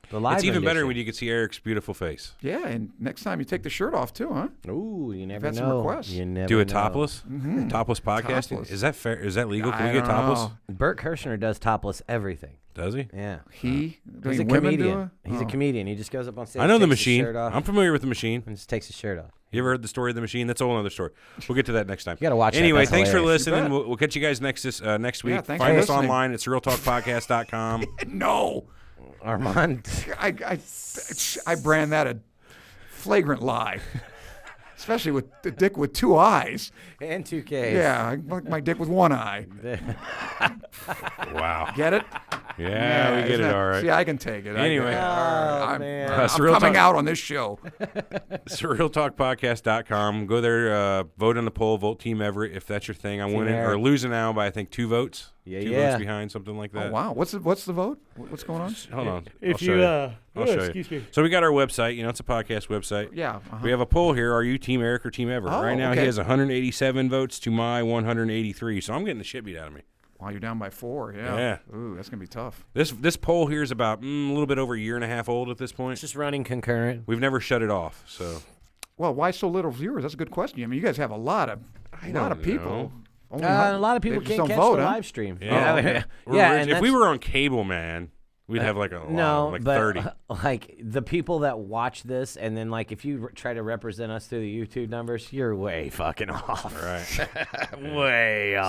The live. It's even better rendition. when you can see Eric's beautiful face. Yeah, and next time you take the shirt off too, huh? Ooh, you never had some know. requests. You never Do it know. topless? Topless podcasting? Topless. Is that fair? Is that legal? Can I we get don't topless? know. Bert Kirshner does topless everything. Does he? Yeah. He's He's a comedian. He's a comedian. He just goes up on stage. I know the takes his machine. shirt off, I'm familiar with the machine. and just takes his shirt off. You ever heard the story of the machine? That's a whole other story. We'll get to that next time. You gotta watch that. Anyway, That's thanks for hilarious. listening. bet. We'll catch you guys next week. thanks Find for us listening. online at surrealtalkpodcast.com. No, Armand. I brand that a flagrant lie, especially with the dick with two eyes. and 2Ks. Yeah, I like my dick with one eye. Wow. Get it? Yeah, we get isn't it that- all right. See, I can take it. Anyway. I'm, man. I'm Surreal coming Talk- out on this show. surrealtalkpodcast.com. Go there, vote on the poll, vote Team Everett if that's your thing. I'm winning Eric. or losing now by I think 2 votes. Yeah, 2 yeah. votes behind, something like that. Oh wow, what's the vote? What's going on? Hold on. If I'll show you, I'll show you. So we got our website. You know, it's a podcast website. Yeah. We have a poll here. Are you Team Eric or Team Everett? Oh, right now, okay. he has 187 votes to my 183. So I'm getting the shit beat out of me. Wow, you're down by 4. Yeah. Yeah. Ooh, that's gonna be tough. This poll here is about a little bit over a year and a half old at this point. It's just running concurrent. We've never shut it off. So Well, why so little viewers? That's a good question. I mean, you guys have a lot of don't people. know. Only A lot of people they just can't don't catch vote, the huh? live stream. yeah, and if we that's- were on cable, man, we'd have like a lot, No, like but 30. Like the people that watch this, and then like if you try to represent us through the YouTube numbers, you're way fucking off. Right. Way off.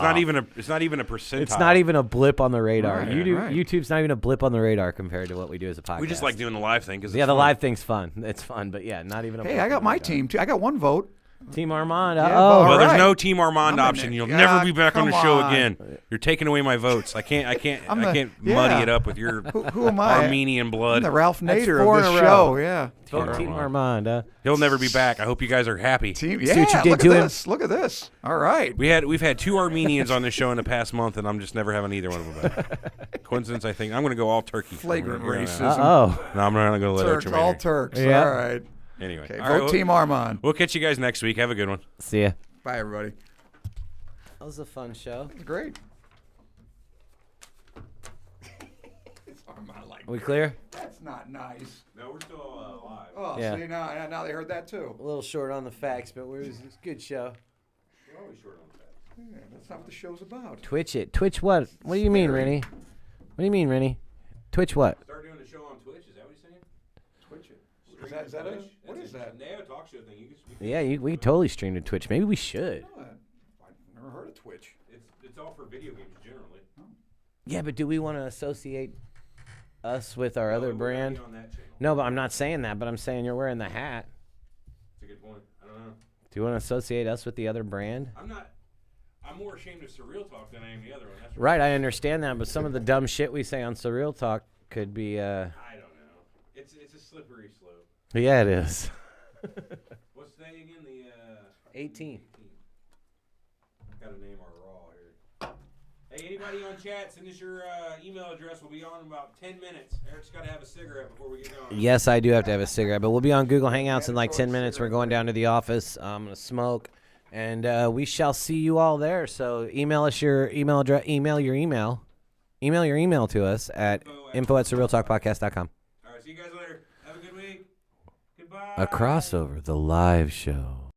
It's not even a percentile. It's not even a blip on the radar. Right, right. YouTube's not even a blip on the radar compared to what we do as a podcast. We just like doing the live thing because Yeah, the live thing's fun. It's fun, but yeah, not even a Hey, blip I on got the my radar. team too. I got one vote. Team Armand. Yeah, Oh, but- Well, there's right. no Team Armand I'm in option. it. You'll Yeah, never be back on the come show on. again. You're taking away my votes. I can't the- muddy yeah. it up with your Who am I? Armenian I'm blood. the Ralph That's Nader 4 of in this a row. show. Yeah. Vote Team Armand. He'll never be back. I hope you guys are happy. Team. See Yeah. what you did look to at him? this. Look at this. All right. We've had 2 Armenians on this show in the past month, and I'm just never having either one of them back. Coincidence, I think. I'm going to go all turkey. Flagrant Here on out. racism. Oh, No, I'm not going to let Turks, Archer all Maynard. Turks. Yeah. All right. Anyway, Okay. all Vote right, Team Armand. We'll catch you guys next week. Have a good one. see ya. Bye, everybody. That was a fun show. It's great. It's Armand like. Are we clear? That's not nice. No, we're still live. Oh, Yeah. see now they heard that too. A little short on the facts, but it was a good show. We're always short on that. Yeah, that's not what the show's about. Twitch it. Twitch what? What do you mean, Rennie? What do you mean, Rennie? Twitch what? Start doing the show on Twitch. Is that what you're saying? Twitch it. Is that it? What is that? They have a talk show thing. You can speak. Yeah, we totally stream to Twitch. Maybe we should. I've never heard of Twitch. It's all for video games generally. Yeah, but do we want to associate us with our other We're gonna brand? be on that channel. No, but I'm not saying that. But I'm saying you're wearing the hat. That's a good point. I don't know. Do you want to associate us with the other brand? I'm more ashamed of Surreal Talk than I am the other one. That's Right, I understand that, but some of the dumb shit we say on Surreal Talk could be. I don't know. It's a slippery slope. Yeah, it is. What's the day again? The 18. Got to name our raw here. Hey, anybody on chat, send us your email address. We'll be on in about 10 minutes. Eric's got to have a cigarette before we get going. Yes, I do have to have a cigarette, but we'll be on Google Hangouts in like 10 minutes. We're going down to the office. I'm going to smoke, and we shall see you all there. So email us your email address. Email your email to us at info@surrealtalkpodcast.com. All right, see you guys later. Have a good week. Goodbye. A crossover, the live show.